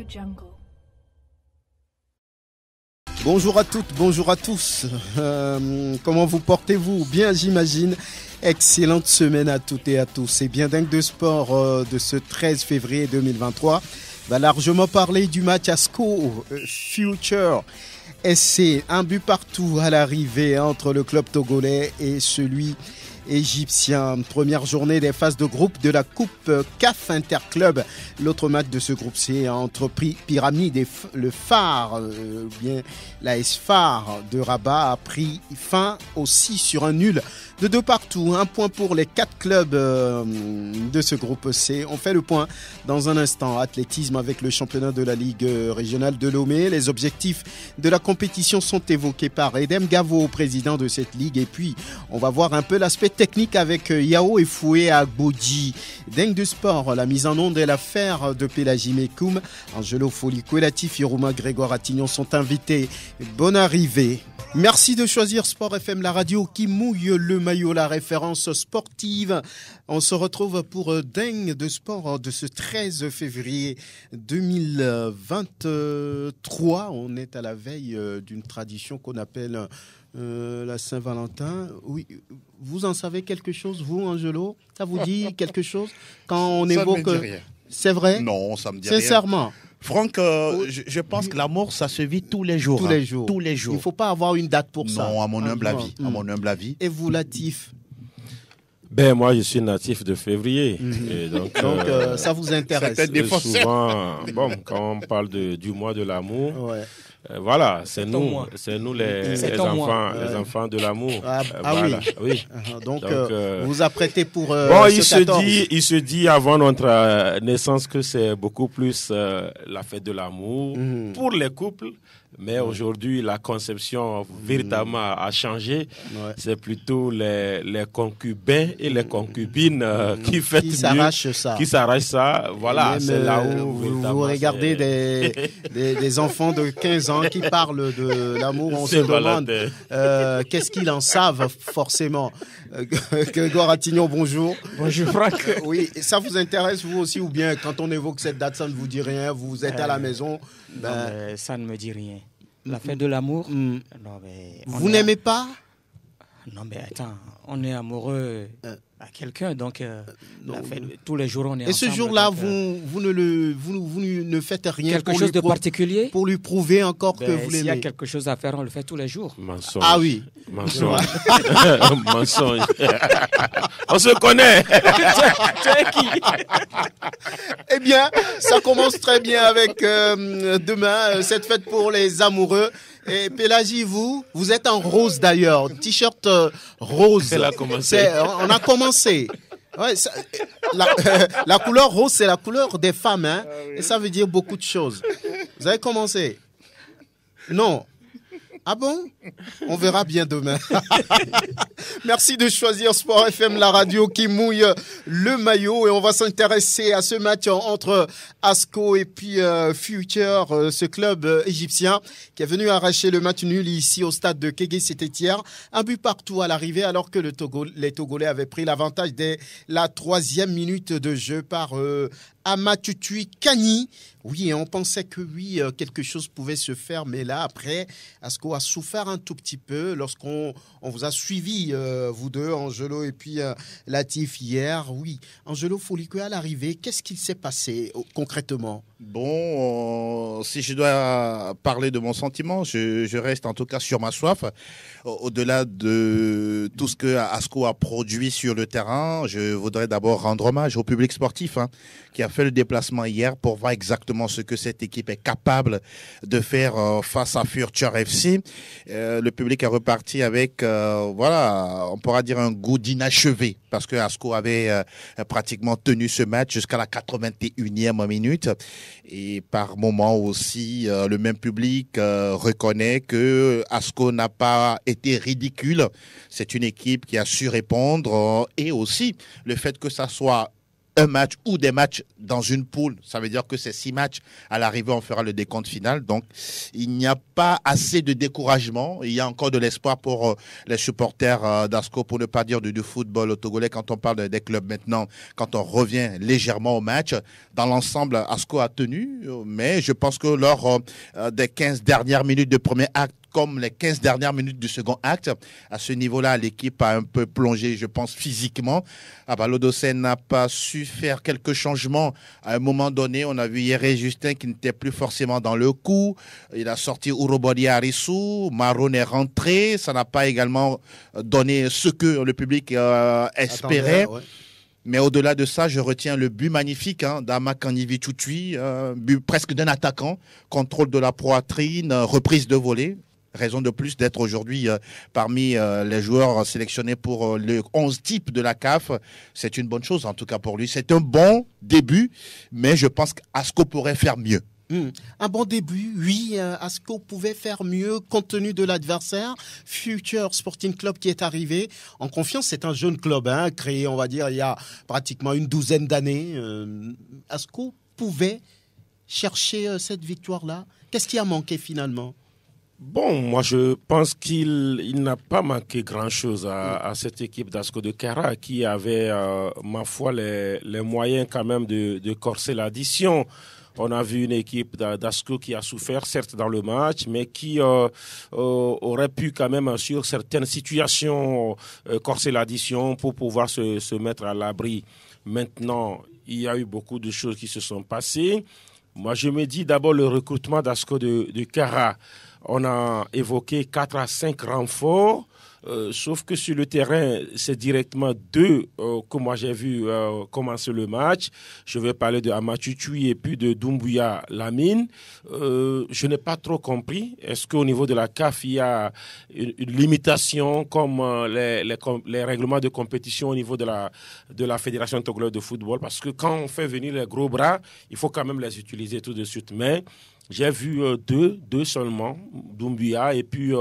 Jungle. Bonjour à toutes, bonjour à tous. Comment vous portez-vous? Bien, j'imagine. Excellente semaine à toutes et à tous. Et bien dingue de sport de ce 13 février 2023 va largement parler du match ASCO Future SC. Un but partout à l'arrivée entre le club togolais et celui égyptien. Première journée des phases de groupe de la Coupe CAF Interclub. L'autre match de ce groupe C entre Pyramide et le Phare, bien l'AS Phare de Rabat a pris fin aussi sur un nul de 2 partout. Un point pour les 4 clubs de ce groupe C. On fait le point dans un instant. Athlétisme avec le championnat de la Ligue régionale de Lomé. Les objectifs de la compétition sont évoqués par Edem Gavo, président de cette ligue. Et puis, on va voir un peu l'aspect technique avec Yao et Foué à Bodji. Dingue de sport, la mise en onde et l'affaire de Pélagie Mekoum. Angelo Folico et Latif Irouma Grégoire Attignon sont invités. Bonne arrivée. Merci de choisir Sport FM, la radio qui mouille le maillot, la référence sportive. On se retrouve pour Dingue de sport de ce 13 février 2023. On est à la veille d'une tradition qu'on appelle la Saint-Valentin. Oui, vous en savez quelque chose, vous, Angelo? Ça vous dit quelque chose quand on évoque? Ça me dit rien. C'est vrai? Non, ça me dit rien. Sincèrement. Franck, je pense que l'amour, ça se vit tous les jours. Tous les jours. Tous les jours. Il ne faut pas avoir une date pour ça. Non, à mon humble avis. À mon humble avis. Et vous, Latif? Ben, moi, je suis natif de février. Et donc, ça vous intéresse? Souvent, bon, quand on parle du mois de l'amour, Ouais. Voilà, c'est nous les enfants de l'amour. Voilà. Oui. Donc, vous vous apprêtez pour bon, il se dit avant notre naissance que c'est beaucoup plus la fête de l'amour pour les couples. Mais aujourd'hui, la conception véritablement a changé. Ouais. C'est plutôt les concubins et les concubines qui fêtent qui s'arrachent ça. Qui s'arrachent ça. Voilà, c'est là où vous regardez des enfants de 15 ans qui parlent de l'amour. On se demande qu'est-ce qu'ils en savent forcément. Grégoire Attignon, bonjour. Bonjour Franck. Oui, ça vous intéresse vous aussi ou bien quand on évoque cette date, ça ne vous dit rien, vous êtes à la maison? Non, ça ne me dit rien. La fête de l'amour. Non, mais vous n'aimez pas? Non, mais attends, on est amoureux à quelqu'un, donc la fête, tous les jours on est ensemble. Et ce jour-là, vous ne faites rien quelque chose de particulier pour lui prouver encore que vous l'aimez? S'il y a quelque chose à faire, on le fait tous les jours. Mensonge. Ah oui. Mensonge. Mensonge. On se connaît. Tu es qui? Eh bien, ça commence très bien avec demain, cette fête pour les amoureux. Et Pélagie, vous êtes en rose d'ailleurs, t-shirt rose. Elle a commencé. On a commencé. Ouais, la couleur rose, c'est la couleur des femmes, hein, et ça veut dire beaucoup de choses. Vous avez commencé? Non. Ah bon? On verra bien demain. Merci de choisir Sport FM, la radio qui mouille le maillot. Et on va s'intéresser à ce match entre ASCO et puis Future, ce club égyptien qui est venu arracher le match nul ici au stade de Kégué, c'était hier. Un but partout à l'arrivée alors que les Togolais avaient pris l'avantage dès la 3e minute de jeu par Amatutui Kani. Oui, on pensait que oui, quelque chose pouvait se faire, mais là, après, ASCO a souffert un tout petit peu lorsqu'on vous a suivi, vous deux, Angelo et puis Latif, hier. Oui, Angelo Folico, à l'arrivée, qu'est-ce qu'il s'est passé concrètement? Bon, si je dois parler de mon sentiment, je reste en tout cas sur ma soif. Au-delà de tout ce que ASCO a produit sur le terrain, je voudrais d'abord rendre hommage au public sportif qui a fait le déplacement hier pour voir exactement ce que cette équipe est capable de faire face à Future FC. Le public est reparti avec, voilà, on pourra dire un goût d'inachevé parce que ASCO avait pratiquement tenu ce match jusqu'à la 81e minute. Et par moment aussi, le même public reconnaît que ASCO n'a pas été ridicule. C'est une équipe qui a su répondre et aussi le fait que ça soit un match ou des matchs dans une poule. Ça veut dire que c'est 6 matchs. À l'arrivée, on fera le décompte final. Donc, il n'y a pas assez de découragement. Il y a encore de l'espoir pour les supporters d'Asco, pour ne pas dire du football togolais. Quand on parle des clubs maintenant, quand on revient légèrement au match, dans l'ensemble, Asco a tenu. Mais je pense que lors des 15 dernières minutes de premier acte, comme les 15 dernières minutes du second acte, à ce niveau-là, l'équipe a un peu plongé, je pense, physiquement. Abalodossé n'a pas su faire quelques changements. À un moment donné, on a vu Yéré Justin qui n'était plus forcément dans le coup. Il a sorti Urobodi Arissou. Maroun est rentré. Ça n'a pas également donné ce que le public espérait. Ouais. Mais au-delà de ça, je retiens le but magnifique d'Ama Kanivi Choutui, but presque d'un attaquant, contrôle de la poitrine, reprise de volée. Raison de plus d'être aujourd'hui parmi les joueurs sélectionnés pour le 11 type de la CAF. C'est une bonne chose en tout cas pour lui. C'est un bon début, mais je pense qu'Asco pourrait faire mieux. Un bon début, oui, Asco pouvait faire mieux compte tenu de l'adversaire. Future Sporting Club qui est arrivé en confiance, c'est un jeune club créé, on va dire, il y a pratiquement une douzaine d'années. Asco pouvait chercher cette victoire-là. Qu'est-ce qui a manqué finalement ? Bon, moi je pense qu'il n'a pas manqué grand-chose à cette équipe d'Asco de Kara qui avait, ma foi, les moyens quand même de corser l'addition. On a vu une équipe d'Asco qui a souffert, certes, dans le match, mais qui aurait pu quand même, sur certaines situations, corser l'addition pour pouvoir se mettre à l'abri. Maintenant, il y a eu beaucoup de choses qui se sont passées. Moi, je me dis d'abord le recrutement d'Asco de Kara. On a évoqué 4 à 5 renforts, sauf que sur le terrain, c'est directement 2 que moi j'ai vu commencer le match. Je vais parler de Amachuchui et puis de Doumbouya Lamine. Je n'ai pas trop compris. Est-ce qu'au niveau de la CAF, il y a une limitation comme les règlements de compétition au niveau de la Fédération togolaise de football? Parce que quand on fait venir les gros bras, il faut quand même les utiliser tout de suite. Mais j'ai vu deux seulement, Doumbouya et puis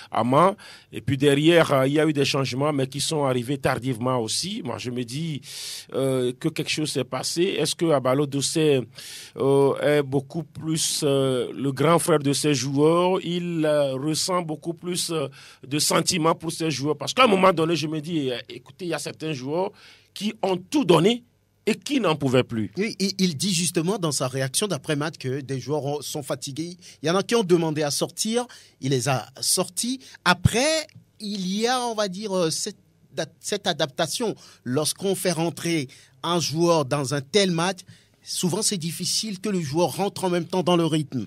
Ama. Et puis derrière, il y a eu des changements, mais qui sont arrivés tardivement aussi. Moi, je me dis que quelque chose s'est passé. Est-ce que Abalodossé est beaucoup plus le grand frère de ses joueurs? Il ressent beaucoup plus de sentiments pour ses joueurs. Parce qu'à un moment donné, je me dis, écoutez, il y a certains joueurs qui ont tout donné et qui n'en pouvaient plus. Il dit justement dans sa réaction d'après-match que des joueurs sont fatigués. Il y en a qui ont demandé à sortir, il les a sortis. Après, il y a, on va dire, cette adaptation. Lorsqu'on fait rentrer un joueur dans un tel match, souvent c'est difficile que le joueur rentre en même temps dans le rythme.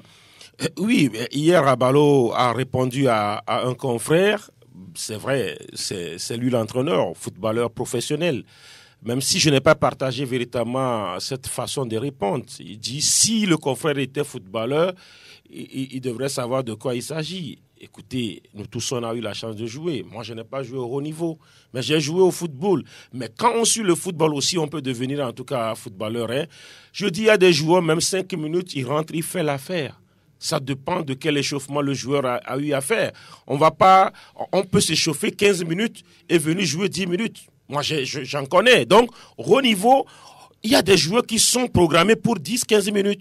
Oui, hier Abalo a répondu à un confrère. C'est vrai, c'est lui l'entraîneur, footballeur professionnel. Même si je n'ai pas partagé véritablement cette façon de répondre. Il dit, si le confrère était footballeur, il devrait savoir de quoi il s'agit. Écoutez, nous tous, on a eu la chance de jouer. Moi, je n'ai pas joué au haut niveau, mais j'ai joué au football. Mais quand on suit le football aussi, on peut devenir en tout cas footballeur. Je dis, il y a des joueurs, même 5 minutes, il rentre, il fait l'affaire. Ça dépend de quel échauffement le joueur a eu à faire. On peut s'échauffer 15 minutes et venir jouer 10 minutes. Moi, j'en connais. Donc, au niveau, il y a des joueurs qui sont programmés pour 10-15 minutes.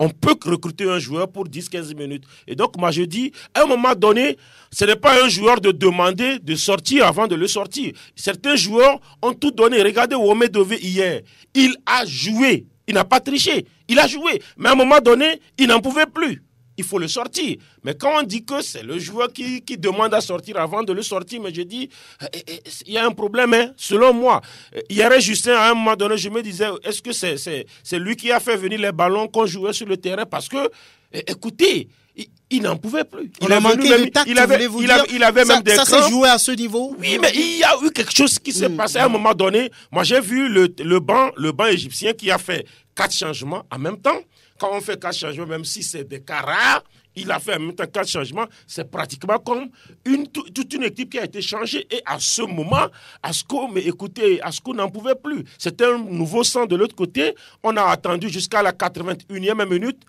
On peut recruter un joueur pour 10-15 minutes. Et donc, moi, je dis, à un moment donné, ce n'est pas un joueur de demander de sortir avant de le sortir. Certains joueurs ont tout donné. Regardez Wome Dove hier. Il a joué. Il n'a pas triché. Il a joué. Mais à un moment donné, il n'en pouvait plus. Il faut le sortir. Mais quand on dit que c'est le joueur qui demande à sortir avant de le sortir, mais je dis, il y a un problème, selon moi. Hier, Justin, à un moment donné, je me disais, est-ce que c'est lui qui a fait venir les ballons qu'on jouait sur le terrain? Parce que, écoutez, il n'en pouvait plus. Il a manqué de tact, il avait même des crampes. Ça s'est joué à ce niveau? Oui, mais il y a eu quelque chose qui s'est passé à un moment donné. Moi, j'ai vu le banc égyptien qui a fait 4 changements en même temps. Quand on fait 4 changements, même si c'est des cas rares, il a fait en même temps 4 changements. C'est pratiquement comme toute une équipe qui a été changée. Et à ce moment, Asco n'en pouvait plus. C'était un nouveau sang de l'autre côté. On a attendu jusqu'à la 81e minute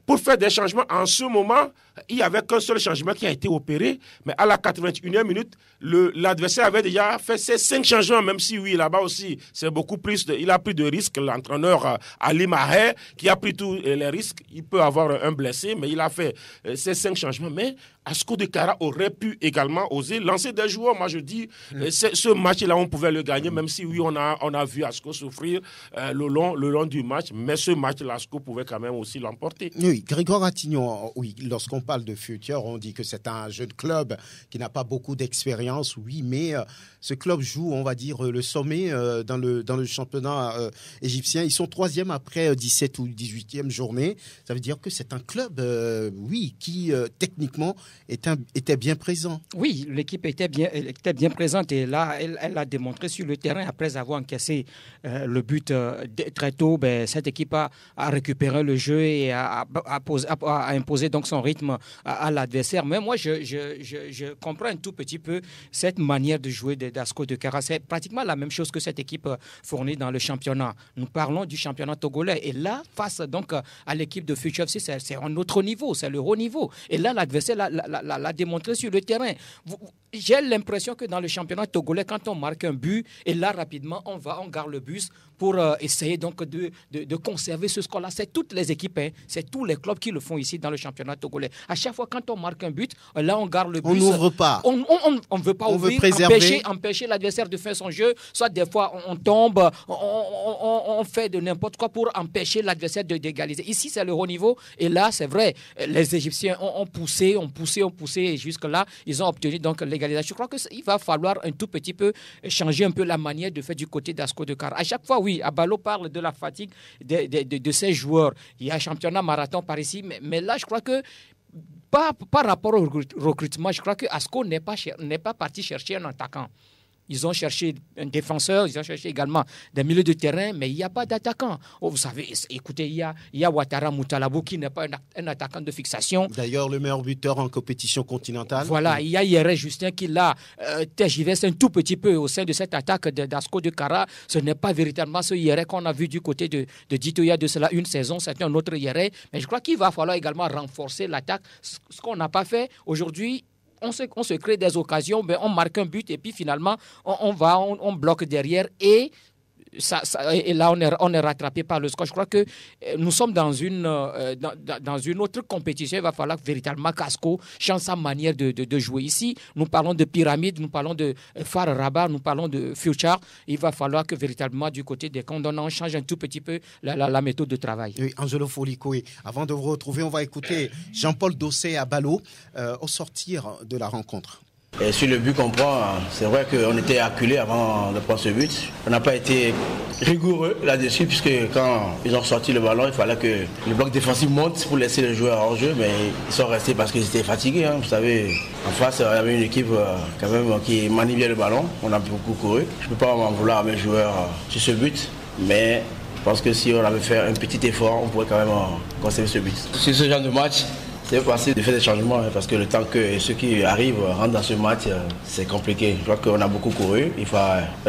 pour faire des changements. En ce moment, il n'y avait qu'un seul changement qui a été opéré, mais à la 81e minute, l'adversaire avait déjà fait ses 5 changements, même si oui, là-bas aussi, c'est beaucoup plus, il a pris de risques, l'entraîneur Ali Maher, qui a pris tous les risques, il peut avoir un blessé, mais il a fait ses 5 changements, mais Asko de Kara aurait pu également oser lancer des joueurs. Moi, je dis, ce match-là, on pouvait le gagner, même si oui, on a vu Asko souffrir le long du match, mais ce match-là, Asko pouvait quand même aussi l'emporter. Oui, Grégoire Attignon, oui, lorsqu'on parle de Futur, on dit que c'est un jeune club qui n'a pas beaucoup d'expérience, oui, mais ce club joue, on va dire, le sommet dans le championnat égyptien. Ils sont 3e après 17 ou 18e journée. Ça veut dire que c'est un club, oui, qui techniquement était bien présent. Oui, l'équipe était bien présente et là, elle a démontré sur le terrain, après avoir encaissé le but très tôt, cette équipe a récupéré le jeu et a imposé donc son rythme à l'adversaire. Mais moi, je comprends un tout petit peu cette manière de jouer d'Asko de Kara. C'est pratiquement la même chose que cette équipe fournit dans le championnat. Nous parlons du championnat togolais. Et là, face donc à l'équipe de Future FC, c'est un autre niveau, c'est le haut niveau. Et là, l'adversaire l'a démontré sur le terrain. J'ai l'impression que dans le championnat togolais, quand on marque un but, et là, rapidement, on garde le bus pour essayer donc de conserver ce score-là. C'est toutes les équipes, c'est tous les clubs qui le font ici dans le championnat togolais. À chaque fois, quand on marque un but, là, on garde le bus. On n'ouvre pas. On ne veut pas ouvrir, empêcher l'adversaire de faire son jeu. Soit des fois, on tombe, on fait de n'importe quoi pour empêcher l'adversaire d'égaliser. Ici, c'est le haut niveau. Et là, c'est vrai, les Égyptiens ont poussé, et jusque-là, ils ont obtenu donc l'égalisation. Je crois qu'il va falloir un tout petit peu changer un peu la manière de faire du côté d'Asko de Kara. À chaque fois, oui, Abalo parle de la fatigue de ses joueurs. Il y a un championnat marathon par ici, mais là, je crois que par rapport au recrutement, je crois que Asko n'est pas parti chercher un attaquant. Ils ont cherché un défenseur, ils ont cherché également des milieux de terrain, mais il n'y a pas d'attaquant. Oh, vous savez, écoutez, il y a Ouattara Moutalabou qui n'est pas un attaquant de fixation. D'ailleurs, le meilleur buteur en compétition continentale. Voilà, il y a Yere Justin qui l'a tergiversé un tout petit peu au sein de cette attaque d'Asko de Kara. Ce n'est pas véritablement ce Yere qu'on a vu du côté de Dito il y a de cela une saison, c'est un autre Yere. Mais je crois qu'il va falloir également renforcer l'attaque, ce qu'on n'a pas fait aujourd'hui. On se crée des occasions, on marque un but et puis finalement, on bloque derrière et là, on est rattrapé par le score. Je crois que nous sommes dans une autre compétition. Il va falloir véritablement qu'Asko change sa manière de jouer. Ici, nous parlons de pyramide, nous parlons de Far Rabat, nous parlons de Future. Il va falloir que véritablement du côté des condamnants, on change un tout petit peu la méthode de travail. Oui, Angelo Folico, avant de vous retrouver, on va écouter Jean-Paul Dossé à Ballot au sortir de la rencontre. Et sur le but qu'on prend, c'est vrai qu'on était acculé avant de prendre ce but. On n'a pas été rigoureux là-dessus puisque quand ils ont sorti le ballon, il fallait que le bloc défensif monte pour laisser les joueurs hors jeu, mais ils sont restés parce qu'ils étaient fatigués. Vous savez, en face, il y avait une équipe quand même qui manie bien le ballon. On a beaucoup couru. Je ne peux pas m'en vouloir à mes joueurs sur ce but, mais je pense que si on avait fait un petit effort, on pourrait quand même conserver ce but. Sur ce genre de match, c'est facile de faire des changements parce que le temps que ceux qui arrivent rentrent dans ce match, c'est compliqué. Je crois qu'on a beaucoup couru, il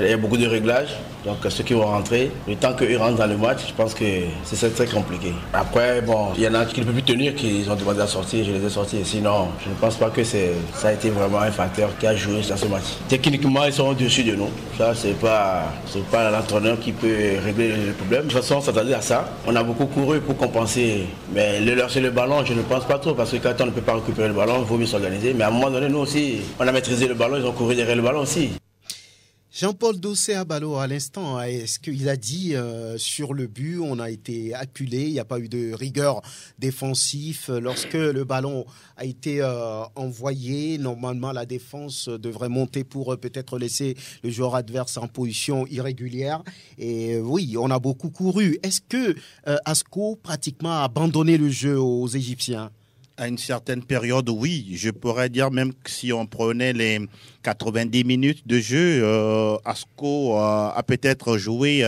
y a beaucoup de réglages. Donc ceux qui vont rentrer, le temps qu'eux rentrent dans le match, je pense que c'est très compliqué. Après, il y en a qui ne peuvent plus tenir, qui ont demandé à sortir, je les ai sortis. Sinon, je ne pense pas que ça a été vraiment un facteur qui a joué dans ce match. Techniquement, ils sont au-dessus de nous. Ça, c'est pas l'entraîneur qui peut régler le problème. De toute façon, on s'attendait à ça. On a beaucoup couru pour compenser. Mais leur sur le ballon, je ne pense pas trop, parce que quand on ne peut pas récupérer le ballon, il vaut mieux s'organiser. Mais à un moment donné, nous aussi, on a maîtrisé le ballon, ils ont couru derrière le ballon aussi. Jean-Paul Dossé à Ballot, à l'instant, est-ce qu'il a dit sur le but, on a été acculé, il n'y a pas eu de rigueur défensif lorsque le ballon a été envoyé, normalement la défense devrait monter pour peut-être laisser le joueur adverse en position irrégulière. Et oui, on a beaucoup couru. Est-ce que Asko pratiquement a abandonné le jeu aux Égyptiens ? À une certaine période, oui. Je pourrais dire même que si on prenait les 90 minutes de jeu, Asko a peut-être joué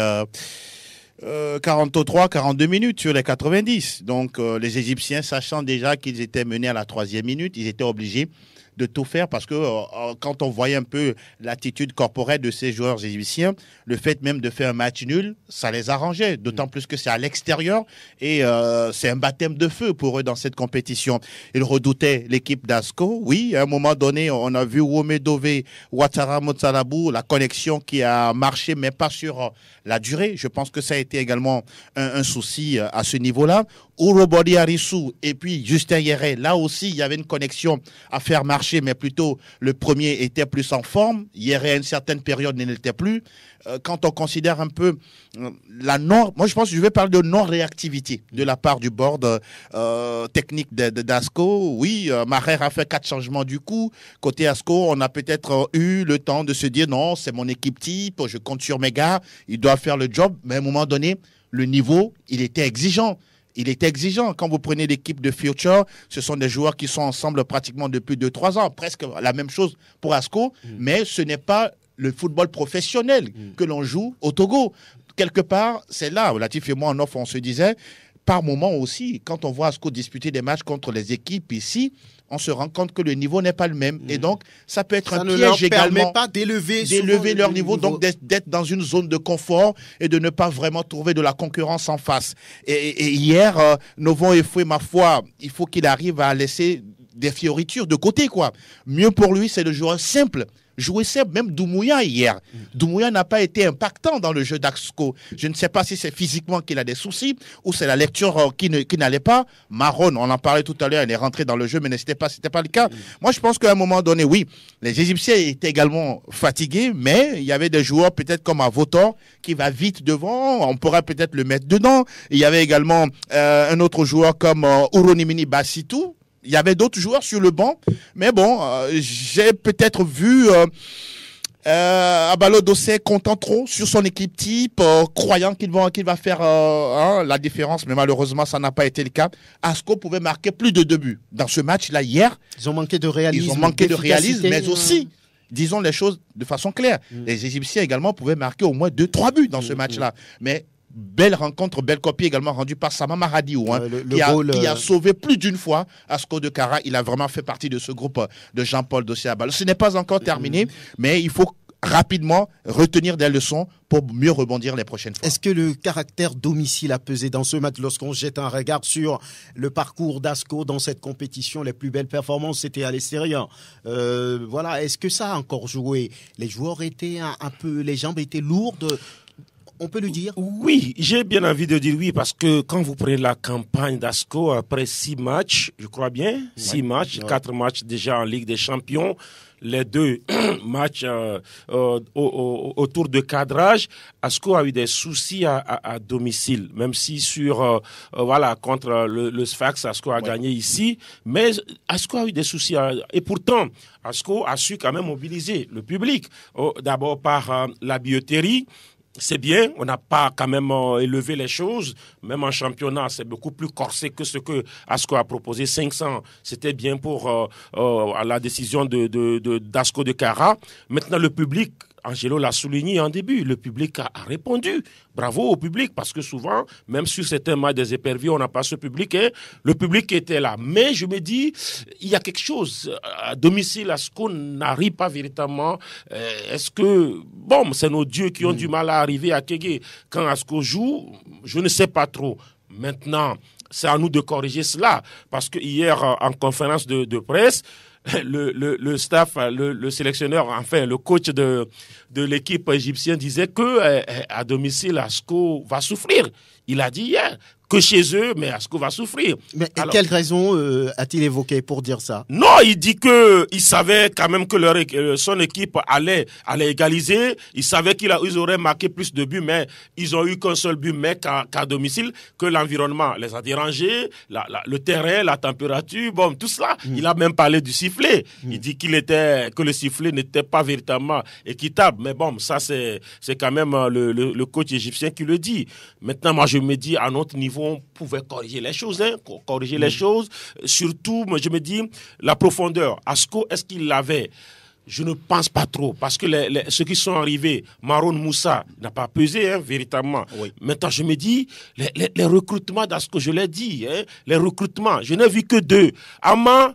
43, 42 minutes sur les 90. Donc les Égyptiens, sachant déjà qu'ils étaient menés à la 3e minute, ils étaient obligés de tout faire parce que quand on voyait un peu l'attitude corporelle de ces joueurs égyptiens, le fait même de faire un match nul, ça les arrangeait, d'autant plus que c'est à l'extérieur et c'est un baptême de feu pour eux dans cette compétition. Ils redoutaient l'équipe d'Asco. Oui, à un moment donné, on a vu Wome Dove, Ouattara Motsalabou, la connexion qui a marché, mais pas sur la durée. Je pense que ça a été également un souci à ce niveau-là. Urobodi Arissou et puis Justin Yere, là aussi, il y avait une connexion à faire marcher, mais plutôt le premier était plus en forme. Yere, à une certaine période, ne l'était plus. Quand on considère un peu moi je pense que je vais parler de non-réactivité de la part du board technique d'Asco. Oui, Maher a fait 4 changements du coup. Côté Asco, on a peut-être eu le temps de se dire non, c'est mon équipe type, je compte sur mes gars, ils doivent faire le job. Mais à un moment donné, le niveau, il était exigeant. Il était exigeant. Quand vous prenez l'équipe de Future, ce sont des joueurs qui sont ensemble pratiquement depuis 2-3 ans. Presque la même chose pour Asco, mais ce n'est pas le football professionnel que l'on joue au Togo. Quelque part, c'est là, Latif et moi en off, on se disait, par moment aussi, quand on voit Asco disputer des matchs contre les équipes ici, on se rend compte que le niveau n'est pas le même. Et donc, ça peut être un piège également. Ça ne leur permet pas d'élever leur niveau, donc d'être dans une zone de confort et de ne pas vraiment trouver de la concurrence en face. Et hier, Novon Efoué, ma foi, il faut qu'il arrive à laisser des fioritures de côté, quoi. Mieux pour lui, c'est de jouer simple. Jouer simple, même Doumbouya hier. Doumbouya n'a pas été impactant dans le jeu d'Asco. Je ne sais pas si c'est physiquement qu'il a des soucis ou c'est la lecture qui n'allait pas. Maron, on en parlait tout à l'heure, elle est rentrée dans le jeu, mais c'était pas le cas. Moi, je pense qu'à un moment donné, oui, les Égyptiens étaient également fatigués, mais il y avait des joueurs peut-être comme Avotor qui va vite devant, on pourrait peut-être le mettre dedans. Il y avait également un autre joueur comme Uronimini Bassitou. Il y avait d'autres joueurs sur le banc, mais bon, j'ai peut-être vu Abalo Dossé comptant trop sur son équipe type, croyant qu'il va faire la différence, mais malheureusement, ça n'a pas été le cas. Asco pouvait marquer plus de 2 buts. Dans ce match-là, hier, ils ont manqué de réalisme. Ils ont manqué de réalisme, mais aussi, disons les choses de façon claire, les Égyptiens également pouvaient marquer au moins 2-3 buts dans ce match-là. Mais belle rencontre, belle copie également rendue par Sama Maradiou, qui a sauvé plus d'une fois Asco de Kara. Il a vraiment fait partie de ce groupe de Jean-Paul Dossier-Abal. Ce n'est pas encore terminé, mais il faut rapidement retenir des leçons pour mieux rebondir les prochaines fois. Est-ce que le caractère domicile a pesé dans ce match lorsqu'on jette un regard sur le parcours d'Asco dans cette compétition? Les plus belles performances, c'était à l'extérieur. Voilà, est-ce que ça a encore joué? Les joueurs étaient un peu, les jambes étaient lourdes. On peut le dire? Oui, j'ai bien envie de dire oui, parce que quand vous prenez la campagne d'Asco, après 6 matchs, je crois bien, 6 matchs, 4 matchs déjà en Ligue des Champions, les 2 matchs au tour de cadrage, Asco a eu des soucis à domicile, même si contre le Sfax, Asco a gagné ici, mais Asco a eu des soucis et pourtant, Asco a su quand même mobiliser le public, d'abord par la billetterie. C'est bien, on n'a pas quand même élevé les choses, même en championnat, c'est beaucoup plus corsé que ce que Asco a proposé. 500, c'était bien pour la décision d'Asco de Kara. Maintenant, le public, Angelo l'a souligné en début, le public a répondu. Bravo au public, parce que souvent, même sur certains matchs des éperviers, on n'a pas ce public. Le public était là. Mais je me dis, il y a quelque chose. À domicile, Asco n'arrive pas véritablement. Est-ce que, c'est nos dieux qui ont du mal à arriver à Kégué. Quand Asco joue, je ne sais pas trop. Maintenant, c'est à nous de corriger cela. Parce que hier, en conférence de presse, le staff, le sélectionneur, enfin le coach de l'équipe égyptienne disait que à domicile, Asco va souffrir. Il a dit hier que chez eux, mais Asco va souffrir. Mais quelle raison a-t-il évoqué pour dire ça? Non, il dit que il savait quand même que son équipe allait égaliser. Il savait qu'ils auraient marqué plus de buts, mais ils ont eu qu'un seul but, mais qu'à domicile, que l'environnement les a dérangés, le terrain, la température, tout cela. Il a même parlé du sifflet. Il dit que le sifflet n'était pas véritablement équitable. Mais ça c'est quand même le coach égyptien qui le dit. Maintenant, moi je me dis à notre niveau, on pouvait corriger les choses, les choses. Surtout, moi, je me dis, la profondeur. Asco, est-ce qu'il avait je ne pense pas trop, parce que ceux qui sont arrivés, Maroun Moussa n'a pas pesé, véritablement. Oui. Maintenant, je me dis, les recrutements, dans ce que je l'ai dit, les recrutements, je n'ai vu que 2. Ama,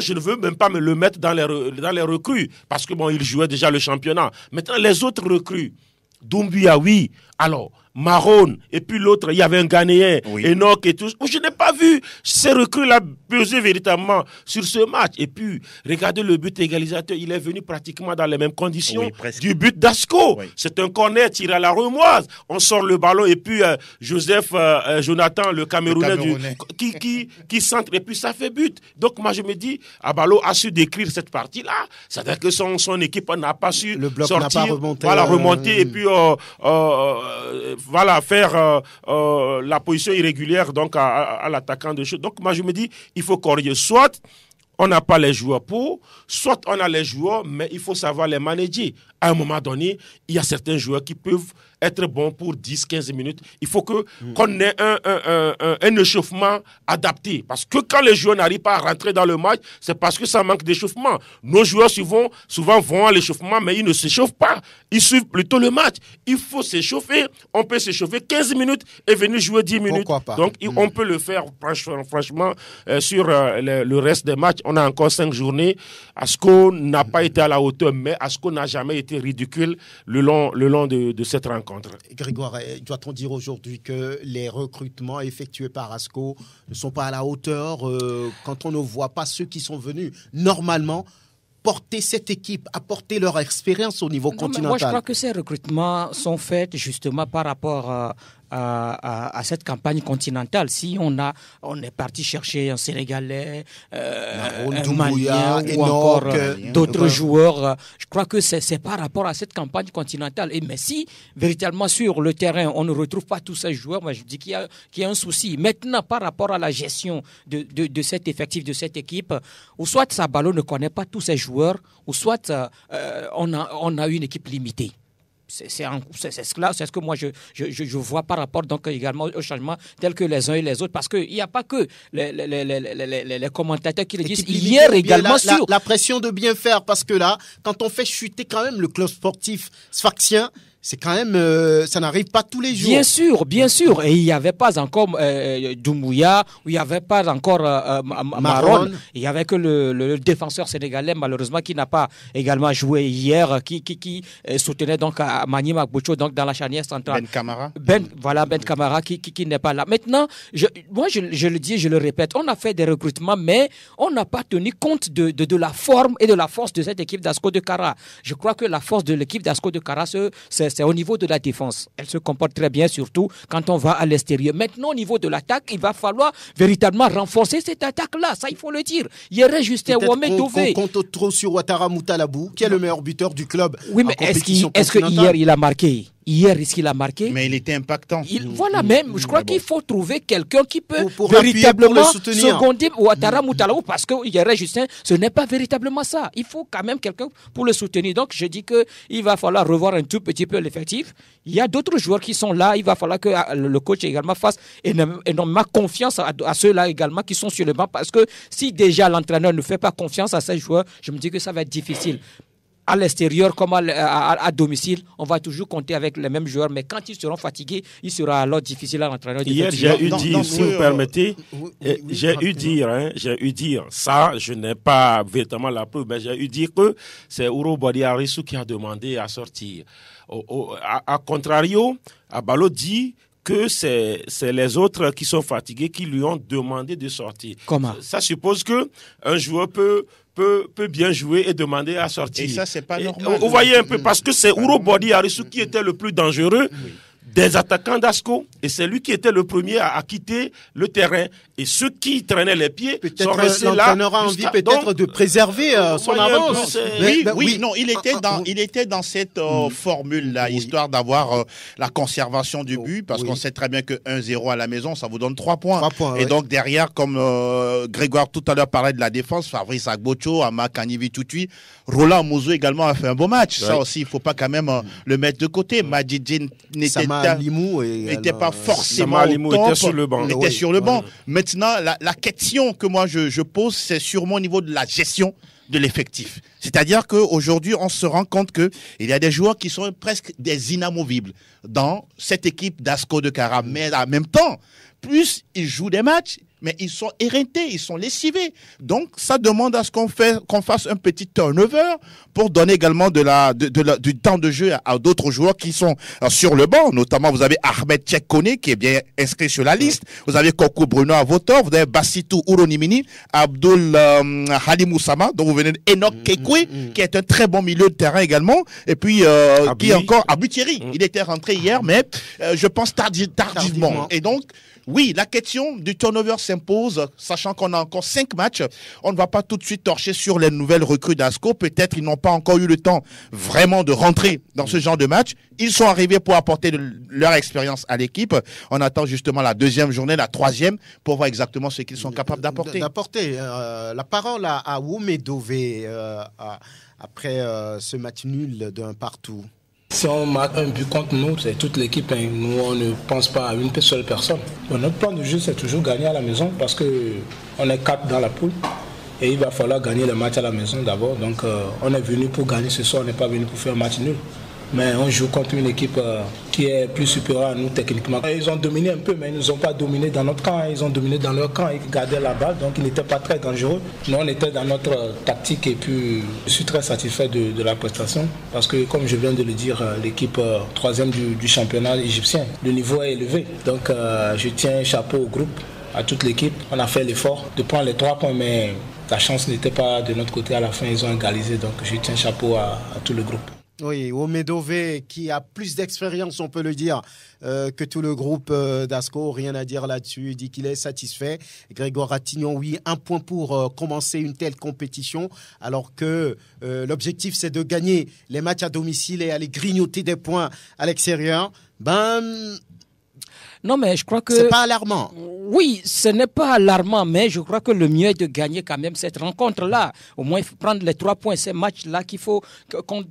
je ne veux même pas me le mettre dans les recrues, parce que il jouait déjà le championnat. Maintenant, les autres recrues, Doumbia, oui. Alors, Maroun, et puis l'autre, il y avait un Ghanéen, oui. Enoch et tout. Je n'ai pas vu ces recrues-là peser véritablement sur ce match. Et puis, regardez le but égalisateur, il est venu pratiquement dans les mêmes conditions du but d'Asco. Oui. C'est un corner tiré à la remoise. On sort le ballon et puis Jonathan, le Camerounais. Qui centre et puis ça fait but. Donc moi je me dis, Abalo a su décrire cette partie-là. C'est-à-dire que son équipe n'a pas su le bloc sortir, n'a pas remonté, remonter et puis faire la position irrégulière donc à l'attaquant de shoot. Donc moi je me dis, il faut corriger. Soit on n'a pas les joueurs pour, soit on a les joueurs, mais il faut savoir les manager. À un moment donné, il y a certains joueurs qui peuvent être bons pour 10-15 minutes. Il faut qu'on ait un échauffement adapté. Parce que quand les joueurs n'arrivent pas à rentrer dans le match, c'est parce que ça manque d'échauffement. Nos joueurs souvent vont à l'échauffement, mais ils ne s'échauffent pas. Ils suivent plutôt le match. Il faut s'échauffer. On peut s'échauffer 15 minutes et venir jouer 10 minutes. Pourquoi pas? Donc, on peut le faire franchement sur le reste des matchs. On a encore 5 journées. Asco n'a pas été à la hauteur, mais Asco n'a jamais été ridicule le long de cette rencontre. Grégoire, doit-on dire aujourd'hui que les recrutements effectués par Asco ne sont pas à la hauteur quand on ne voit pas ceux qui sont venus normalement porter cette équipe, apporter leur expérience au niveau continental? Moi, je crois que ces recrutements sont faits justement par rapport à cette campagne continentale. Si on est parti chercher un Sénégalais, un Malien ou encore d'autres joueurs, je crois que c'est par rapport à cette campagne continentale. Mais si véritablement sur le terrain on ne retrouve pas tous ces joueurs, moi je dis qu'il y a un souci. Maintenant, par rapport à la gestion de cet effectif, de cette équipe, ou soit Sabalo ne connaît pas tous ces joueurs, ou soit on a une équipe limitée. C'est ce que moi je vois par rapport donc également au changement tel que les uns et les autres, parce qu'il n'y a pas que les commentateurs qui le disent. Hier également la pression de bien faire, parce que là, quand on fait chuter quand même le club sportif sfaxien, c'est quand même, ça n'arrive pas tous les jours. Bien sûr. Et il n'y avait pas encore Doumbouya, ou il n'y avait pas encore Maroun. Il n'y avait que le défenseur sénégalais, malheureusement, qui n'a pas également joué hier, qui soutenait donc à Mani Makboucho, donc dans la charnière centrale. Ben Camara, qui n'est pas là. Maintenant, je le dis, je le répète, on a fait des recrutements, mais on n'a pas tenu compte de la forme et de la force de cette équipe d'Asco de Kara. Je crois que la force de l'équipe d'Asco de Kara, c'est au niveau de la défense. Elle se comporte très bien, surtout quand on va à l'extérieur. Maintenant, au niveau de l'attaque, il va falloir véritablement renforcer cette attaque-là. Ça, il faut le dire. Hier, Justin Ouamé Dové. On compte trop sur Ouattara Moutalabou, qui est le meilleur buteur du club. Oui, mais est-ce que hier, il a marqué? Hier, est-ce qu'il a marqué? Mais il était impactant. Voilà, même. Je crois qu'il faut trouver quelqu'un qui peut véritablement seconder Ouattara Moutalabou, parce que hier, Justin, ce n'est pas véritablement ça. Il faut quand même quelqu'un pour le soutenir. Donc, je dis qu'il va falloir revoir un tout petit peu l'effectif. Il y a d'autres joueurs qui sont là. Il va falloir que le coach également fasse énormément confiance à ceux-là également qui sont sur le banc, parce que si déjà l'entraîneur ne fait pas confiance à ces joueurs, je me dis que ça va être difficile. À l'extérieur comme à domicile, on va toujours compter avec les mêmes joueurs, mais quand ils seront fatigués, il sera alors difficile à l'entraîneur. Hier, j'ai eu dire, si vous permettez, j'ai eu dire, ça, je n'ai pas véritablement la preuve, mais j'ai eu dire que c'est Ouro Body Arissou qui a demandé à sortir. A contrario, Abalo dit que c'est les autres qui sont fatigués qui lui ont demandé de sortir. Comment? Ça suppose que un joueur peut bien jouer et demander à sortir. Et ça, c'est pas normal. Vous voyez un peu, parce que c'est Ouro Body Arissou qui était le plus dangereux des attaquants d'Asco, et c'est lui qui était le premier à quitter le terrain. Et ceux qui traînaient les pieds sont restés là. L'entraîneur a envie peut-être de préserver son avance. Il était dans cette formule-là, histoire d'avoir la conservation du but, parce qu'on sait très bien que 1-0 à la maison, ça vous donne 3 points. Et donc derrière, comme Grégoire tout à l'heure parlait de la défense, Fabrice Agbocho, Ama Kanivi Toutui, Roland Mouzou également a fait un beau match. Ça aussi, il ne faut pas quand même le mettre de côté. Majidjin n'était pas forcément au top, était sur le banc. Était sur le banc. Maintenant, la question que moi je pose, c'est sûrement au niveau de la gestion de l'effectif. C'est-à-dire qu'aujourd'hui, on se rend compte qu'il y a des joueurs qui sont presque des inamovibles dans cette équipe d'Asco de Cara. Mais en même temps, plus ils jouent des matchs, mais ils sont éreintés, ils sont lessivés. Donc, ça demande à ce qu'on fasse un petit turnover pour donner également du temps de jeu à d'autres joueurs qui sont sur le banc. Notamment, vous avez Ahmed Tchekone qui est bien inscrit sur la liste. Vous avez Koko Bruno à Votor. Vous avez Bassitou Ouronimini, Abdul Halimoussama, dont vous venez Enoch Kekwe, qui est un très bon milieu de terrain également. Et puis, qui est encore Abou Thierry. Il était rentré hier, mais je pense tardivement. Et donc, oui, la question du turnover s'impose, sachant qu'on a encore 5 matchs. On ne va pas tout de suite torcher sur les nouvelles recrues d'Asco. Peut-être ils n'ont pas encore eu le temps vraiment de rentrer dans ce genre de match. Ils sont arrivés pour apporter leur expérience à l'équipe. On attend justement la deuxième journée, la troisième, pour voir exactement ce qu'ils sont capables d'apporter. La parole à Womedové après ce match nul d'un partout. Si on marque un but contre nous, c'est toute l'équipe. Nous, on ne pense pas à une seule personne. Bon, notre plan de jeu, c'est toujours gagner à la maison parce qu'on est 4 dans la poule. Et il va falloir gagner le match à la maison d'abord. Donc, on est venu pour gagner ce soir, on n'est pas venu pour faire un match nul. Mais on joue contre une équipe qui est plus supérieure à nous techniquement. Ils ont dominé un peu, mais ils ne nous ont pas dominé dans notre camp. Ils ont dominé dans leur camp, ils gardaient la balle, donc ils n'étaient pas très dangereux. Nous, on était dans notre tactique et puis je suis très satisfait de la prestation. Parce que, comme je viens de le dire, l'équipe 3e du championnat égyptien, le niveau est élevé. Donc, je tiens chapeau au groupe, à toute l'équipe. On a fait l'effort de prendre les 3 points, mais la chance n'était pas de notre côté. À la fin, ils ont égalisé. Donc, je tiens chapeau à tout le groupe. Oui, Womedové qui a plus d'expérience, on peut le dire, que tout le groupe d'Asco. Rien à dire là-dessus. Il dit qu'il est satisfait. Grégoire Ratignon, oui, 1 point pour commencer une telle compétition, alors que l'objectif, c'est de gagner les matchs à domicile et aller grignoter des points à l'extérieur. Non, mais je crois que... C'est pas alarmant. Oui, ce n'est pas alarmant, mais je crois que le mieux est de gagner quand même cette rencontre-là. Au moins, il faut prendre les 3 points. Ces matchs-là